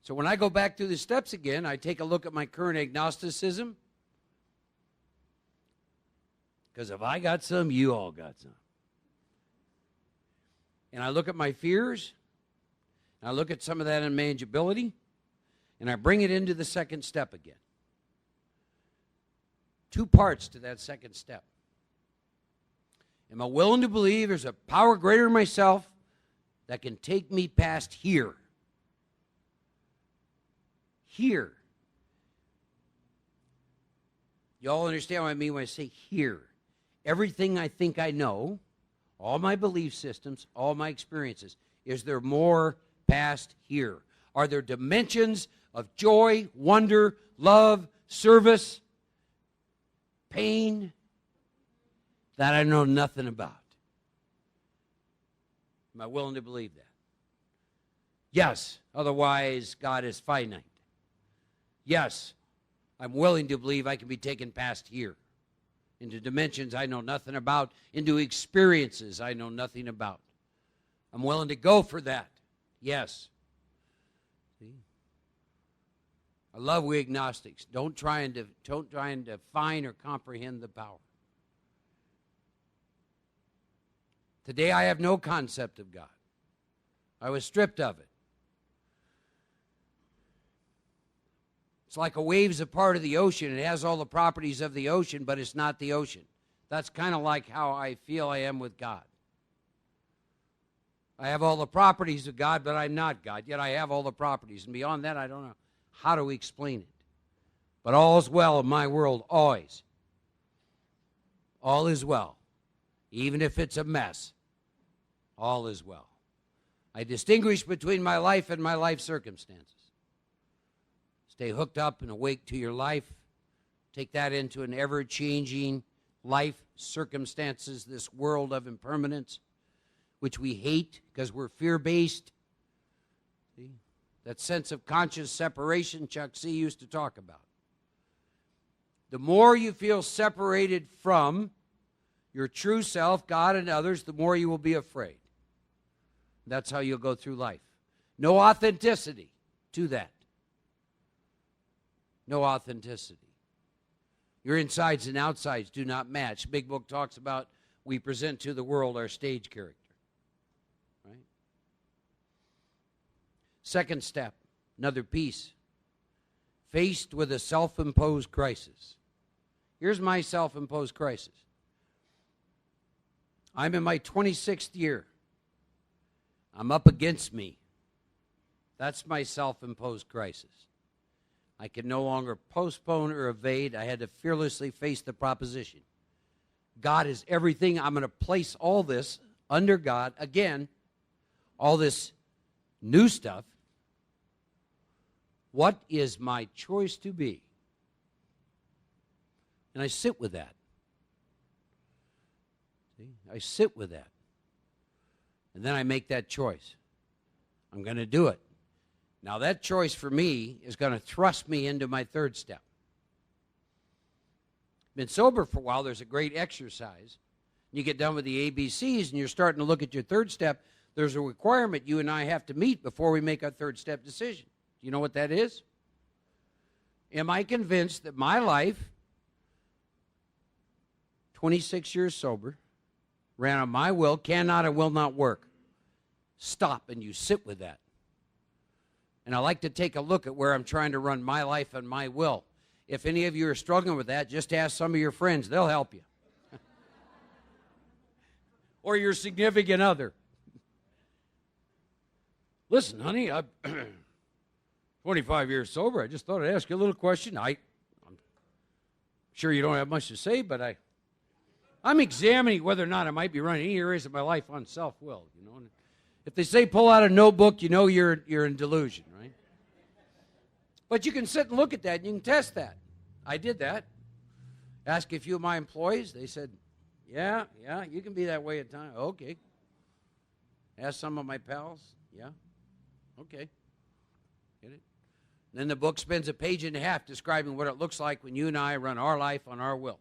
So when I go back through the steps again, I take a look at my current agnosticism. Because if I got some, you all got some. And I look at my fears, and I look at some of that unmanageability, and I bring it into the second step again. two parts to that second step. Am I willing to believe there's a power greater than myself that can take me past here? Here. You all understand what I mean when I say here? Everything I think I know, all my belief systems, all my experiences, is there more past here? Are there dimensions of joy, wonder, love, service, pain that I know nothing about? Am I willing to believe that? Yes, otherwise God is finite. Yes, I'm willing to believe I can be taken past here, into dimensions I know nothing about, into experiences I know nothing about. I'm willing to go for that. Yes. See? I love we agnostics. Don't try and define or comprehend the power. Today I have no concept of God. I was stripped of it. It's like a wave's a part of the ocean. It has all the properties of the ocean, but it's not the ocean. That's kind of like how I feel I am with God. I have all the properties of God, but I'm not God. Yet I have all the properties. And beyond that, I don't know how to explain it. But all's well in my world, always. All is well. Even if it's a mess, all is well. I distinguish between my life and my life circumstances. Stay hooked up and awake to your life. Take that into an ever-changing life circumstances, this world of impermanence, which we hate because we're fear-based. See? That sense of conscious separation Chuck C. used to talk about. The more you feel separated from your true self, God and others, the more you will be afraid. That's how you'll go through life. No authenticity to that. No authenticity. Your insides and outsides do not match. Big Book talks about we present to the world our stage character. Right? Second step, another piece. Faced with a self-imposed crisis. Here's my self-imposed crisis. I'm in my 26th year. I'm up against me. That's my self-imposed crisis. I can no longer postpone or evade. I had to fearlessly face the proposition. God is everything. I'm going to place all this under God. Again, all this new stuff. What is my choice to be? And I sit with that. See? I sit with that. And then I make that choice. I'm going to do it. Now, that choice for me is going to thrust me into my third step. Been sober for a while, there's a great exercise. You get done with the ABCs and you're starting to look at your third step. There's a requirement you and I have to meet before we make our third step decision. Do you know what that is? Am I convinced that my life, 26 years sober, ran on my will, cannot and will not work? Stop and you sit with that. And I like to take a look at where I'm trying to run my life and my will. If any of you are struggling with that, just ask some of your friends. They'll help you. Or your significant other. Listen, honey, I'm 25 years sober. I just thought I'd ask you a little question. I'm sure you don't have much to say, but I'm examining whether or not I might be running any areas of my life on self-will. You know, and if they say pull out a notebook, you know you're in delusion, right? But you can sit and look at that and you can test that. I did that. Ask a few of my employees. They said, yeah, you can be that way at times. Okay. Ask some of my pals. Yeah. Okay. Get it? And then the book spends a page and a half describing what it looks like when you and I run our life on our will.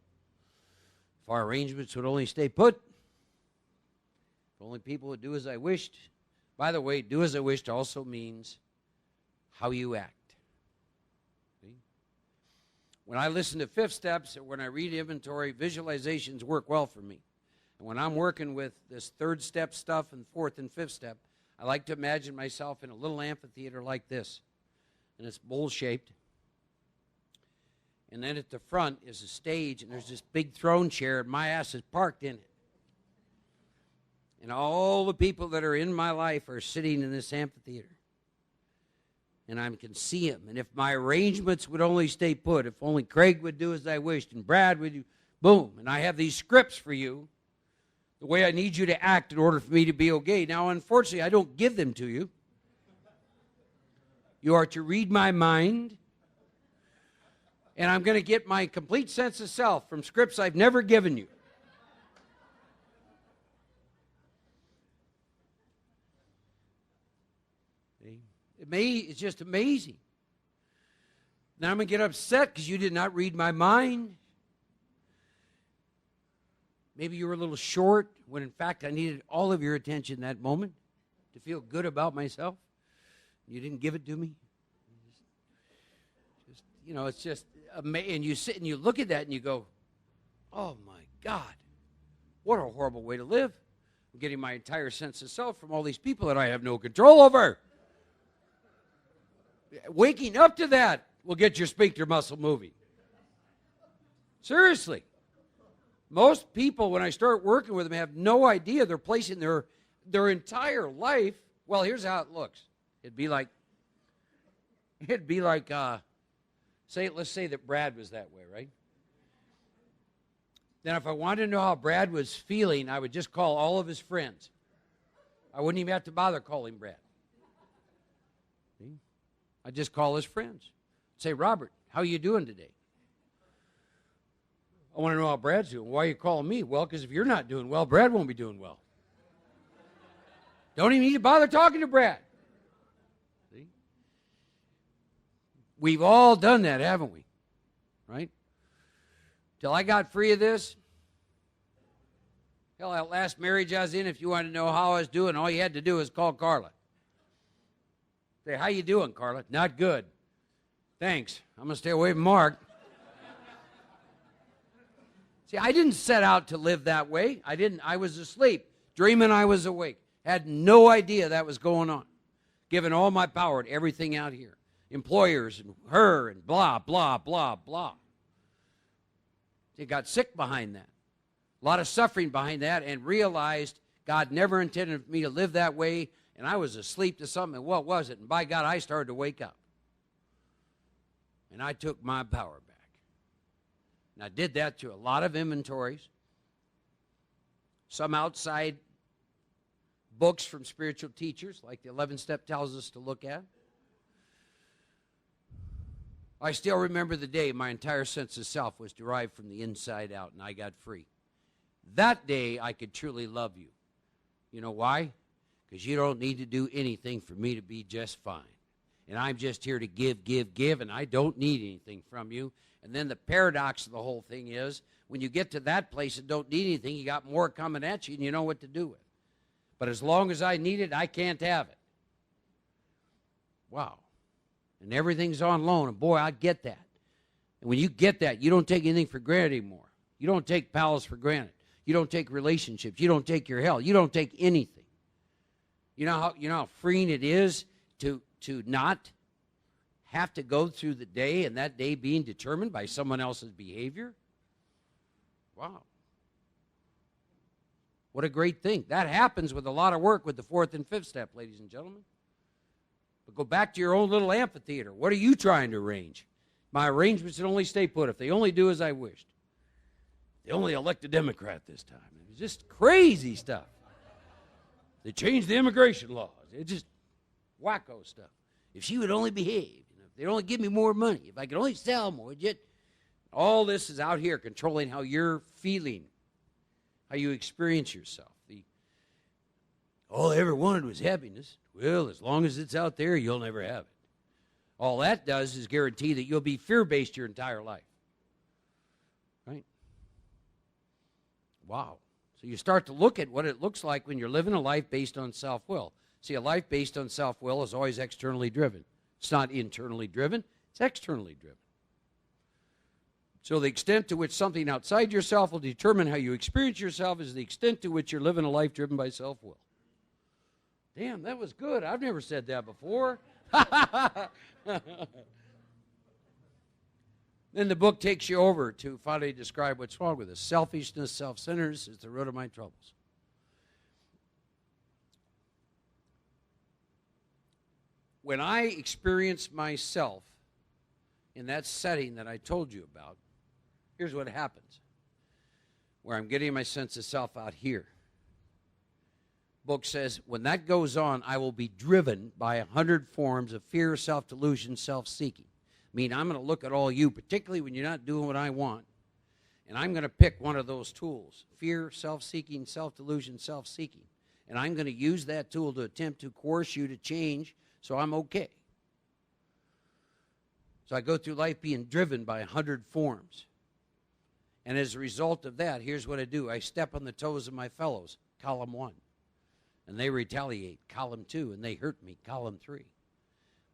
If our arrangements would only stay put, if only people would do as I wished. By the way, do as I wished also means how you act. See? When I listen to fifth steps or when I read inventory, visualizations work well for me. And when I'm working with this third step stuff and fourth and fifth step, I like to imagine myself in a little amphitheater like this. And it's bowl-shaped. And then at the front is a stage, and there's this big throne chair, and my ass is parked in it. And all the people that are in my life are sitting in this amphitheater. And I can see them. And if my arrangements would only stay put, if only Craig would do as I wished, and Brad would do, boom. And I have these scripts for you, the way I need you to act in order for me to be okay. Now, unfortunately, I don't give them to you. You are to read my mind. And I'm going to get my complete sense of self from scripts I've never given you. It's just amazing. Now I'm going to get upset because you did not read my mind. Maybe you were a little short when in fact I needed all of your attention that moment to feel good about myself. You didn't give it to me. It's just amazing. And you sit and you look at that and you go, oh my God, what a horrible way to live. I'm getting my entire sense of self from all these people that I have no control over. Waking up to that will get your sphincter muscle moving. Seriously. Most people, when I start working with them, have no idea they're placing their entire life. Well, here's how it looks. It'd be like, let's say that Brad was that way, right? Then if I wanted to know how Brad was feeling, I would just call all of his friends. I wouldn't even have to bother calling Brad. See? I'd just call his friends. Say, Robert, how are you doing today? I want to know how Brad's doing. Why are you calling me? Well, because if you're not doing well, Brad won't be doing well. Don't even need to bother talking to Brad. See? We've all done that, haven't we? Right? Till I got free of this. Hell, that last marriage I was in, if you wanted to know how I was doing, all you had to do was call Carla. Say, how you doing, Carla? Not good. Thanks. I'm going to stay away from Mark. See, I didn't set out to live that way. I was asleep, dreaming I was awake. Had no idea that was going on. Giving all my power to everything out here. Employers and her and blah, blah, blah, blah. They got sick behind that. A lot of suffering behind that, and realized God never intended me to live that way, and I was asleep to something, and what was it? And by God, I started to wake up. And I took my power back. And I did that through a lot of inventories, some outside books from spiritual teachers, like the 11th Step tells us to look at. I still remember the day my entire sense of self was derived from the inside out, and I got free. That day, I could truly love you. You know why? Because you don't need to do anything for me to be just fine. And I'm just here to give, and I don't need anything from you. And then the paradox of the whole thing is, when you get to that place and don't need anything, you got more coming at you, and you know what to do with. But as long as I need it, I can't have it. Wow. And everything's on loan, and boy, I get that. And when you get that, you don't take anything for granted anymore. You don't take pals for granted. You don't take relationships. You don't take your health. You don't take anything. You know how freeing it is to not have to go through the day, and that day being determined by someone else's behavior? Wow. What a great thing. That happens with a lot of work with the 4th and 5th step, ladies and gentlemen. But go back to your own little amphitheater. What are you trying to arrange? My arrangements should only stay put if they only do as I wished. They only elect a Democrat this time. It was just crazy stuff. They changed the immigration laws. It's just wacko stuff. If she would only behave, if they'd only give me more money, if I could only sell more, all this is out here controlling how you're feeling, how you experience yourself. All I ever wanted was happiness. Well, as long as it's out there, you'll never have it. All that does is guarantee that you'll be fear-based your entire life. Right? Wow. So you start to look at what it looks like when you're living a life based on self-will. See, a life based on self-will is always externally driven. It's not internally driven. It's externally driven. So the extent to which something outside yourself will determine how you experience yourself is the extent to which you're living a life driven by self-will. Damn, that was good. I've never said that before. Then Then the book takes you over to finally describe what's wrong with us. Selfishness, self-centeredness is the root of my troubles. When I experience myself in that setting that I told you about, here's what happens. Where I'm getting my sense of self out here. Book says, when that goes on, I will be driven by 100 forms of fear, self-delusion, self-seeking. I mean, I'm going to look at all you, particularly when you're not doing what I want, and I'm going to pick one of those tools, fear, self-seeking, self-delusion, self-seeking, and I'm going to use that tool to attempt to coerce you to change so I'm okay. So I go through life being driven by 100 forms. And as a result of that, here's what I do. I step on the toes of my fellows, column 1. And they retaliate, column 2, and they hurt me, column 3.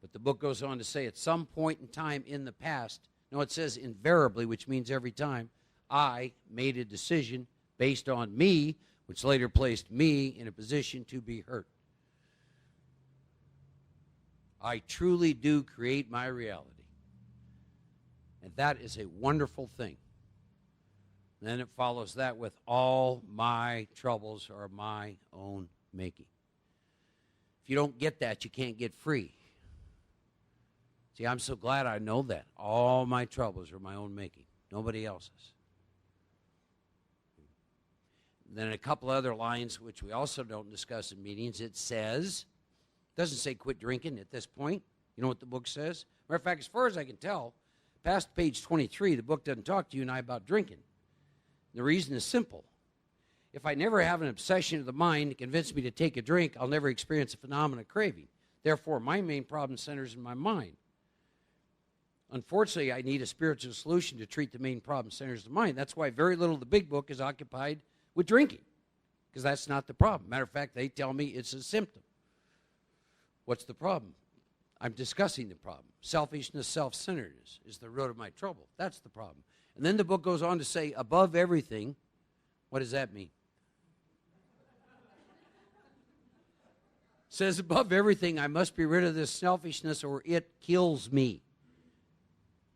But the book goes on to say at some point in time in the past, no, it says invariably, which means every time, I made a decision based on me, which later placed me in a position to be hurt. I truly do create my reality. And that is a wonderful thing. And then it follows that with all my troubles are my own making. If you don't get that, you can't get free. See, I'm so glad I know that. All my troubles are my own making, nobody else's. Then a couple other lines, which we also don't discuss in meetings, it says, doesn't say quit drinking at this point. You know what the book says? Matter of fact, as far as I can tell, past page 23, the book doesn't talk to you and I about drinking. The reason is simple. If I never have an obsession of the mind to convince me to take a drink, I'll never experience a phenomenon of craving. Therefore, my main problem centers in my mind. Unfortunately, I need a spiritual solution to treat the main problem centers in the mind. That's why very little of the big book is occupied with drinking, because that's not the problem. Matter of fact, they tell me it's a symptom. What's the problem? I'm discussing the problem. Selfishness, self-centeredness is the root of my trouble. That's the problem. And then the book goes on to say, above everything, what does that mean? It says, above everything, I must be rid of this selfishness or it kills me.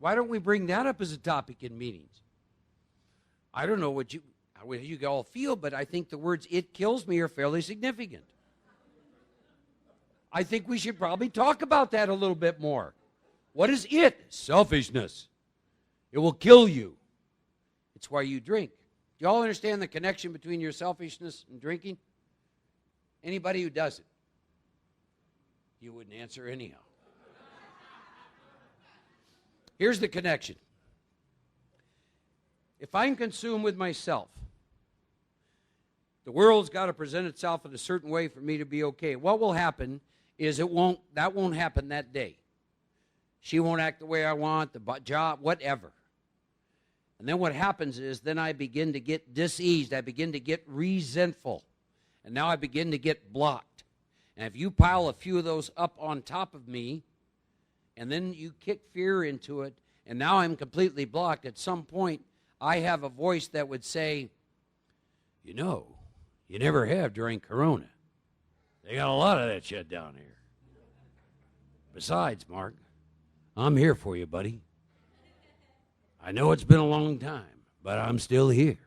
Why don't we bring that up as a topic in meetings? I don't know what you all feel, but I think the words "it kills me" are fairly significant. I think we should probably talk about that a little bit more. What is it? Selfishness. It will kill you. It's why you drink. Do you all understand the connection between your selfishness and drinking? Anybody who doesn't? You wouldn't answer anyhow. Here's the connection. If I'm consumed with myself, the world's got to present itself in a certain way for me to be okay. What will happen is that won't happen that day. She won't act the way I want, the job, whatever. And then what happens is then I begin to get diseased. I begin to get resentful. And now I begin to get blocked. And if you pile a few of those up on top of me, and then you kick fear into it, and now I'm completely blocked, at some point I have a voice that would say, you know, you never have during Corona. They got a lot of that shit down here. Besides, Mark, I'm here for you, buddy. I know it's been a long time, but I'm still here.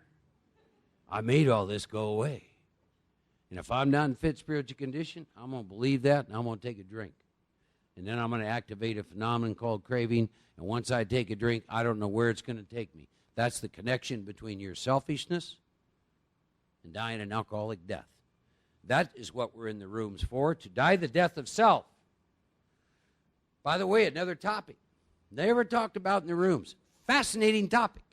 I made all this go away. And if I'm not in fit spiritual condition, I'm going to believe that, and I'm going to take a drink. And then I'm going to activate a phenomenon called craving, and once I take a drink, I don't know where it's going to take me. That's the connection between your selfishness and dying an alcoholic death. That is what we're in the rooms for, to die the death of self. By the way, another topic never talked about in the rooms. Fascinating topic.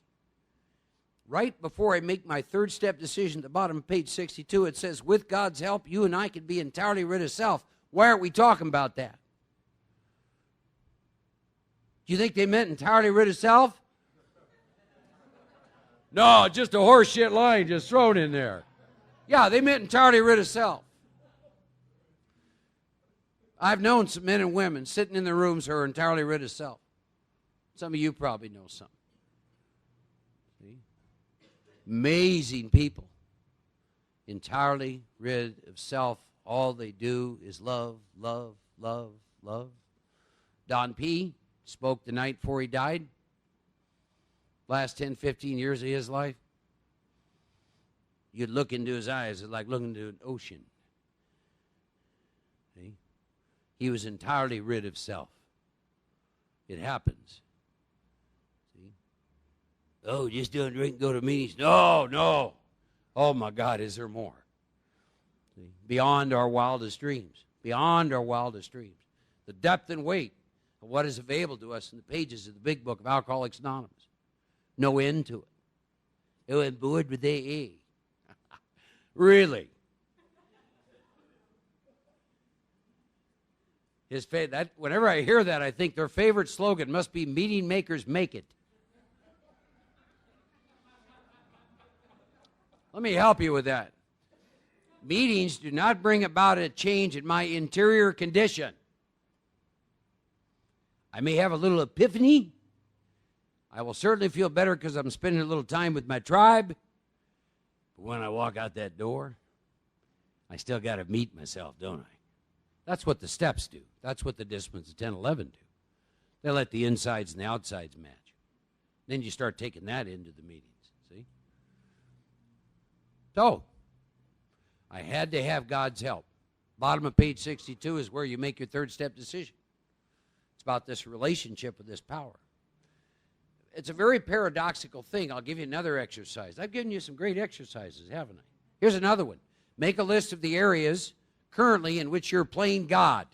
Right before I make my third step decision at the bottom of page 62, it says, with God's help, you and I can be entirely rid of self. Why aren't we talking about that? Do you think they meant entirely rid of self? No, just a horseshit line just thrown in there. Yeah, they meant entirely rid of self. I've known some men and women sitting in the rooms who are entirely rid of self. Some of you probably know some. See? Amazing people. Entirely rid of self. All they do is love, love, love, love. Don P. spoke the night before he died. last 10, 15 years of his life, you'd look into his eyes. It's like looking into an ocean. See? He was entirely rid of self. It happens. See? Oh, just don't drink and go to meetings. No. Oh, my God, is there more? See? Beyond our wildest dreams. Beyond our wildest dreams. The depth and weight of what is available to us in the pages of the big book of Alcoholics Anonymous. No end to it. Oh, I'm bored with AA. Really? Whenever I hear that, I think their favorite slogan must be meeting makers make it. Let me help you with that. Meetings do not bring about a change in my interior condition. I may have a little epiphany. I will certainly feel better because I'm spending a little time with my tribe. But when I walk out that door, I still got to meet myself, don't I? That's what the steps do. That's what the disciplines of 1011 do. They let the insides and the outsides match. Then you start taking that into the meetings, see? So, I had to have God's help. Bottom of page 62 is where you make your third step decision. It's about this relationship with this power. It's a very paradoxical thing. I'll give you another exercise. I've given you some great exercises, haven't I? Here's another one. Make a list of the areas currently in which you're playing God.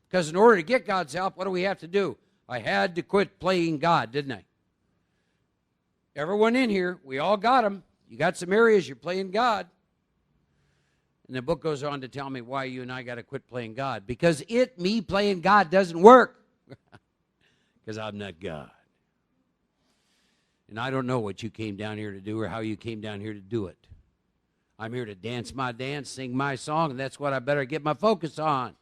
Because in order to get God's help, what do we have to do? I had to quit playing God, didn't I? Everyone in here, we all got them. You got some areas you're playing God. And the book goes on to tell me why you and I got to quit playing God. Because me playing God doesn't work. Because I'm not God. And I don't know what you came down here to do or how you came down here to do it. I'm here to dance my dance, sing my song, and that's what I better get my focus on.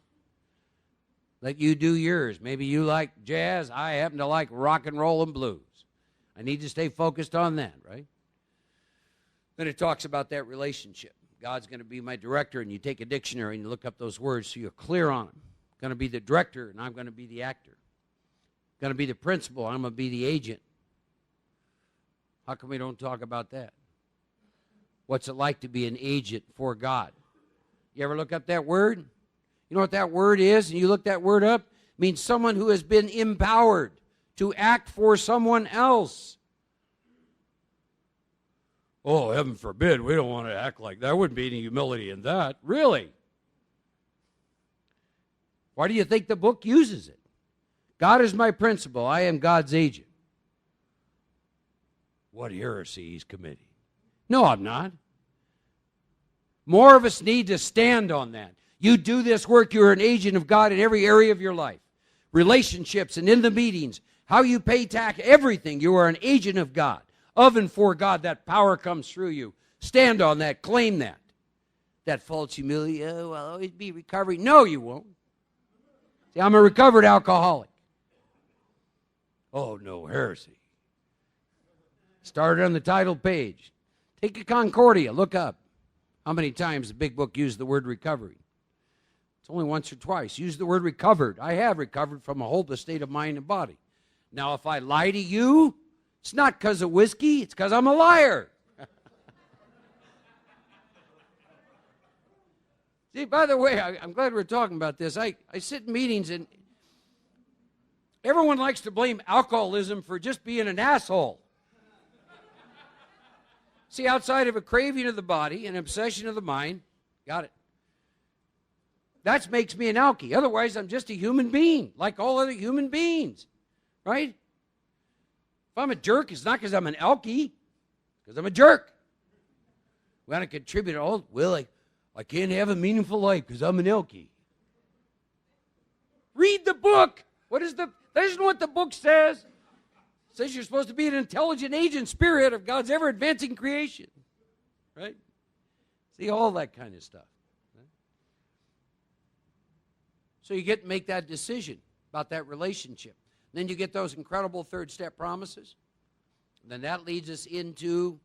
Let you do yours. Maybe you like jazz. I happen to like rock and roll and blues. I need to stay focused on that, right? Then it talks about that relationship. God's going to be my director, and you take a dictionary and you look up those words so you're clear on them. Going to be the director, and I'm going to be the actor. Going to be the principal, I'm going to be the agent. How come we don't talk about that? What's it like to be an agent for God? You ever look up that word? You know what that word is? And you look that word up? It means someone who has been empowered to act for someone else. Oh, heaven forbid, we don't want to act like that. There wouldn't be any humility in that. Really? Why do you think the book uses it? God is my principal. I am God's agent. What heresy he's committing. No, I'm not. More of us need to stand on that. You do this work, you're an agent of God in every area of your life. Relationships and in the meetings, how you pay tax, everything. You are an agent of God. Of and for God, that power comes through you. Stand on that. Claim that. That false humility, oh, I'll always be recovering. No, you won't. See, I'm a recovered alcoholic. Oh, no, heresy. Started on the title page. Take a Concordia, look up how many times the big book used the word recovery. It's only once or twice. Use the word recovered. I have recovered from a hopeless state of mind and body. Now, if I lie to you, it's not because of whiskey, it's because I'm a liar. See, by the way, I'm glad we're talking about this. I sit in meetings and everyone likes to blame alcoholism for just being an asshole. See, outside of a craving of the body, an obsession of the mind, got it. That makes me an alkie. Otherwise, I'm just a human being, like all other human beings, right? If I'm a jerk, it's not because I'm an alkie, because I'm a jerk. We want to contribute all. Well, I can't have a meaningful life because I'm an alkie. Read the book. That isn't what the book says. It says you're supposed to be an intelligent agent spirit of God's ever-advancing creation. Right? See, all that kind of stuff. Right? So you get to make that decision about that relationship. Then you get those incredible third-step promises. Then that leads us into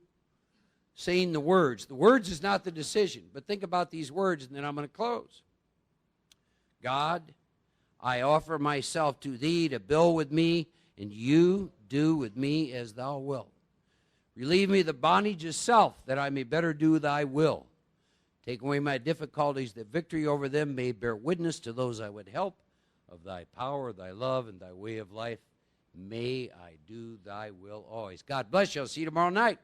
saying the words. The words is not the decision, but think about these words, and then I'm going to close. God, I offer myself to thee to build with me, and you do with me as thou wilt. Relieve me the bondage of self, that I may better do thy will. Take away my difficulties, that victory over them may bear witness to those I would help of thy power, thy love, and thy way of life. May I do thy will always. God bless you. I'll see you tomorrow night.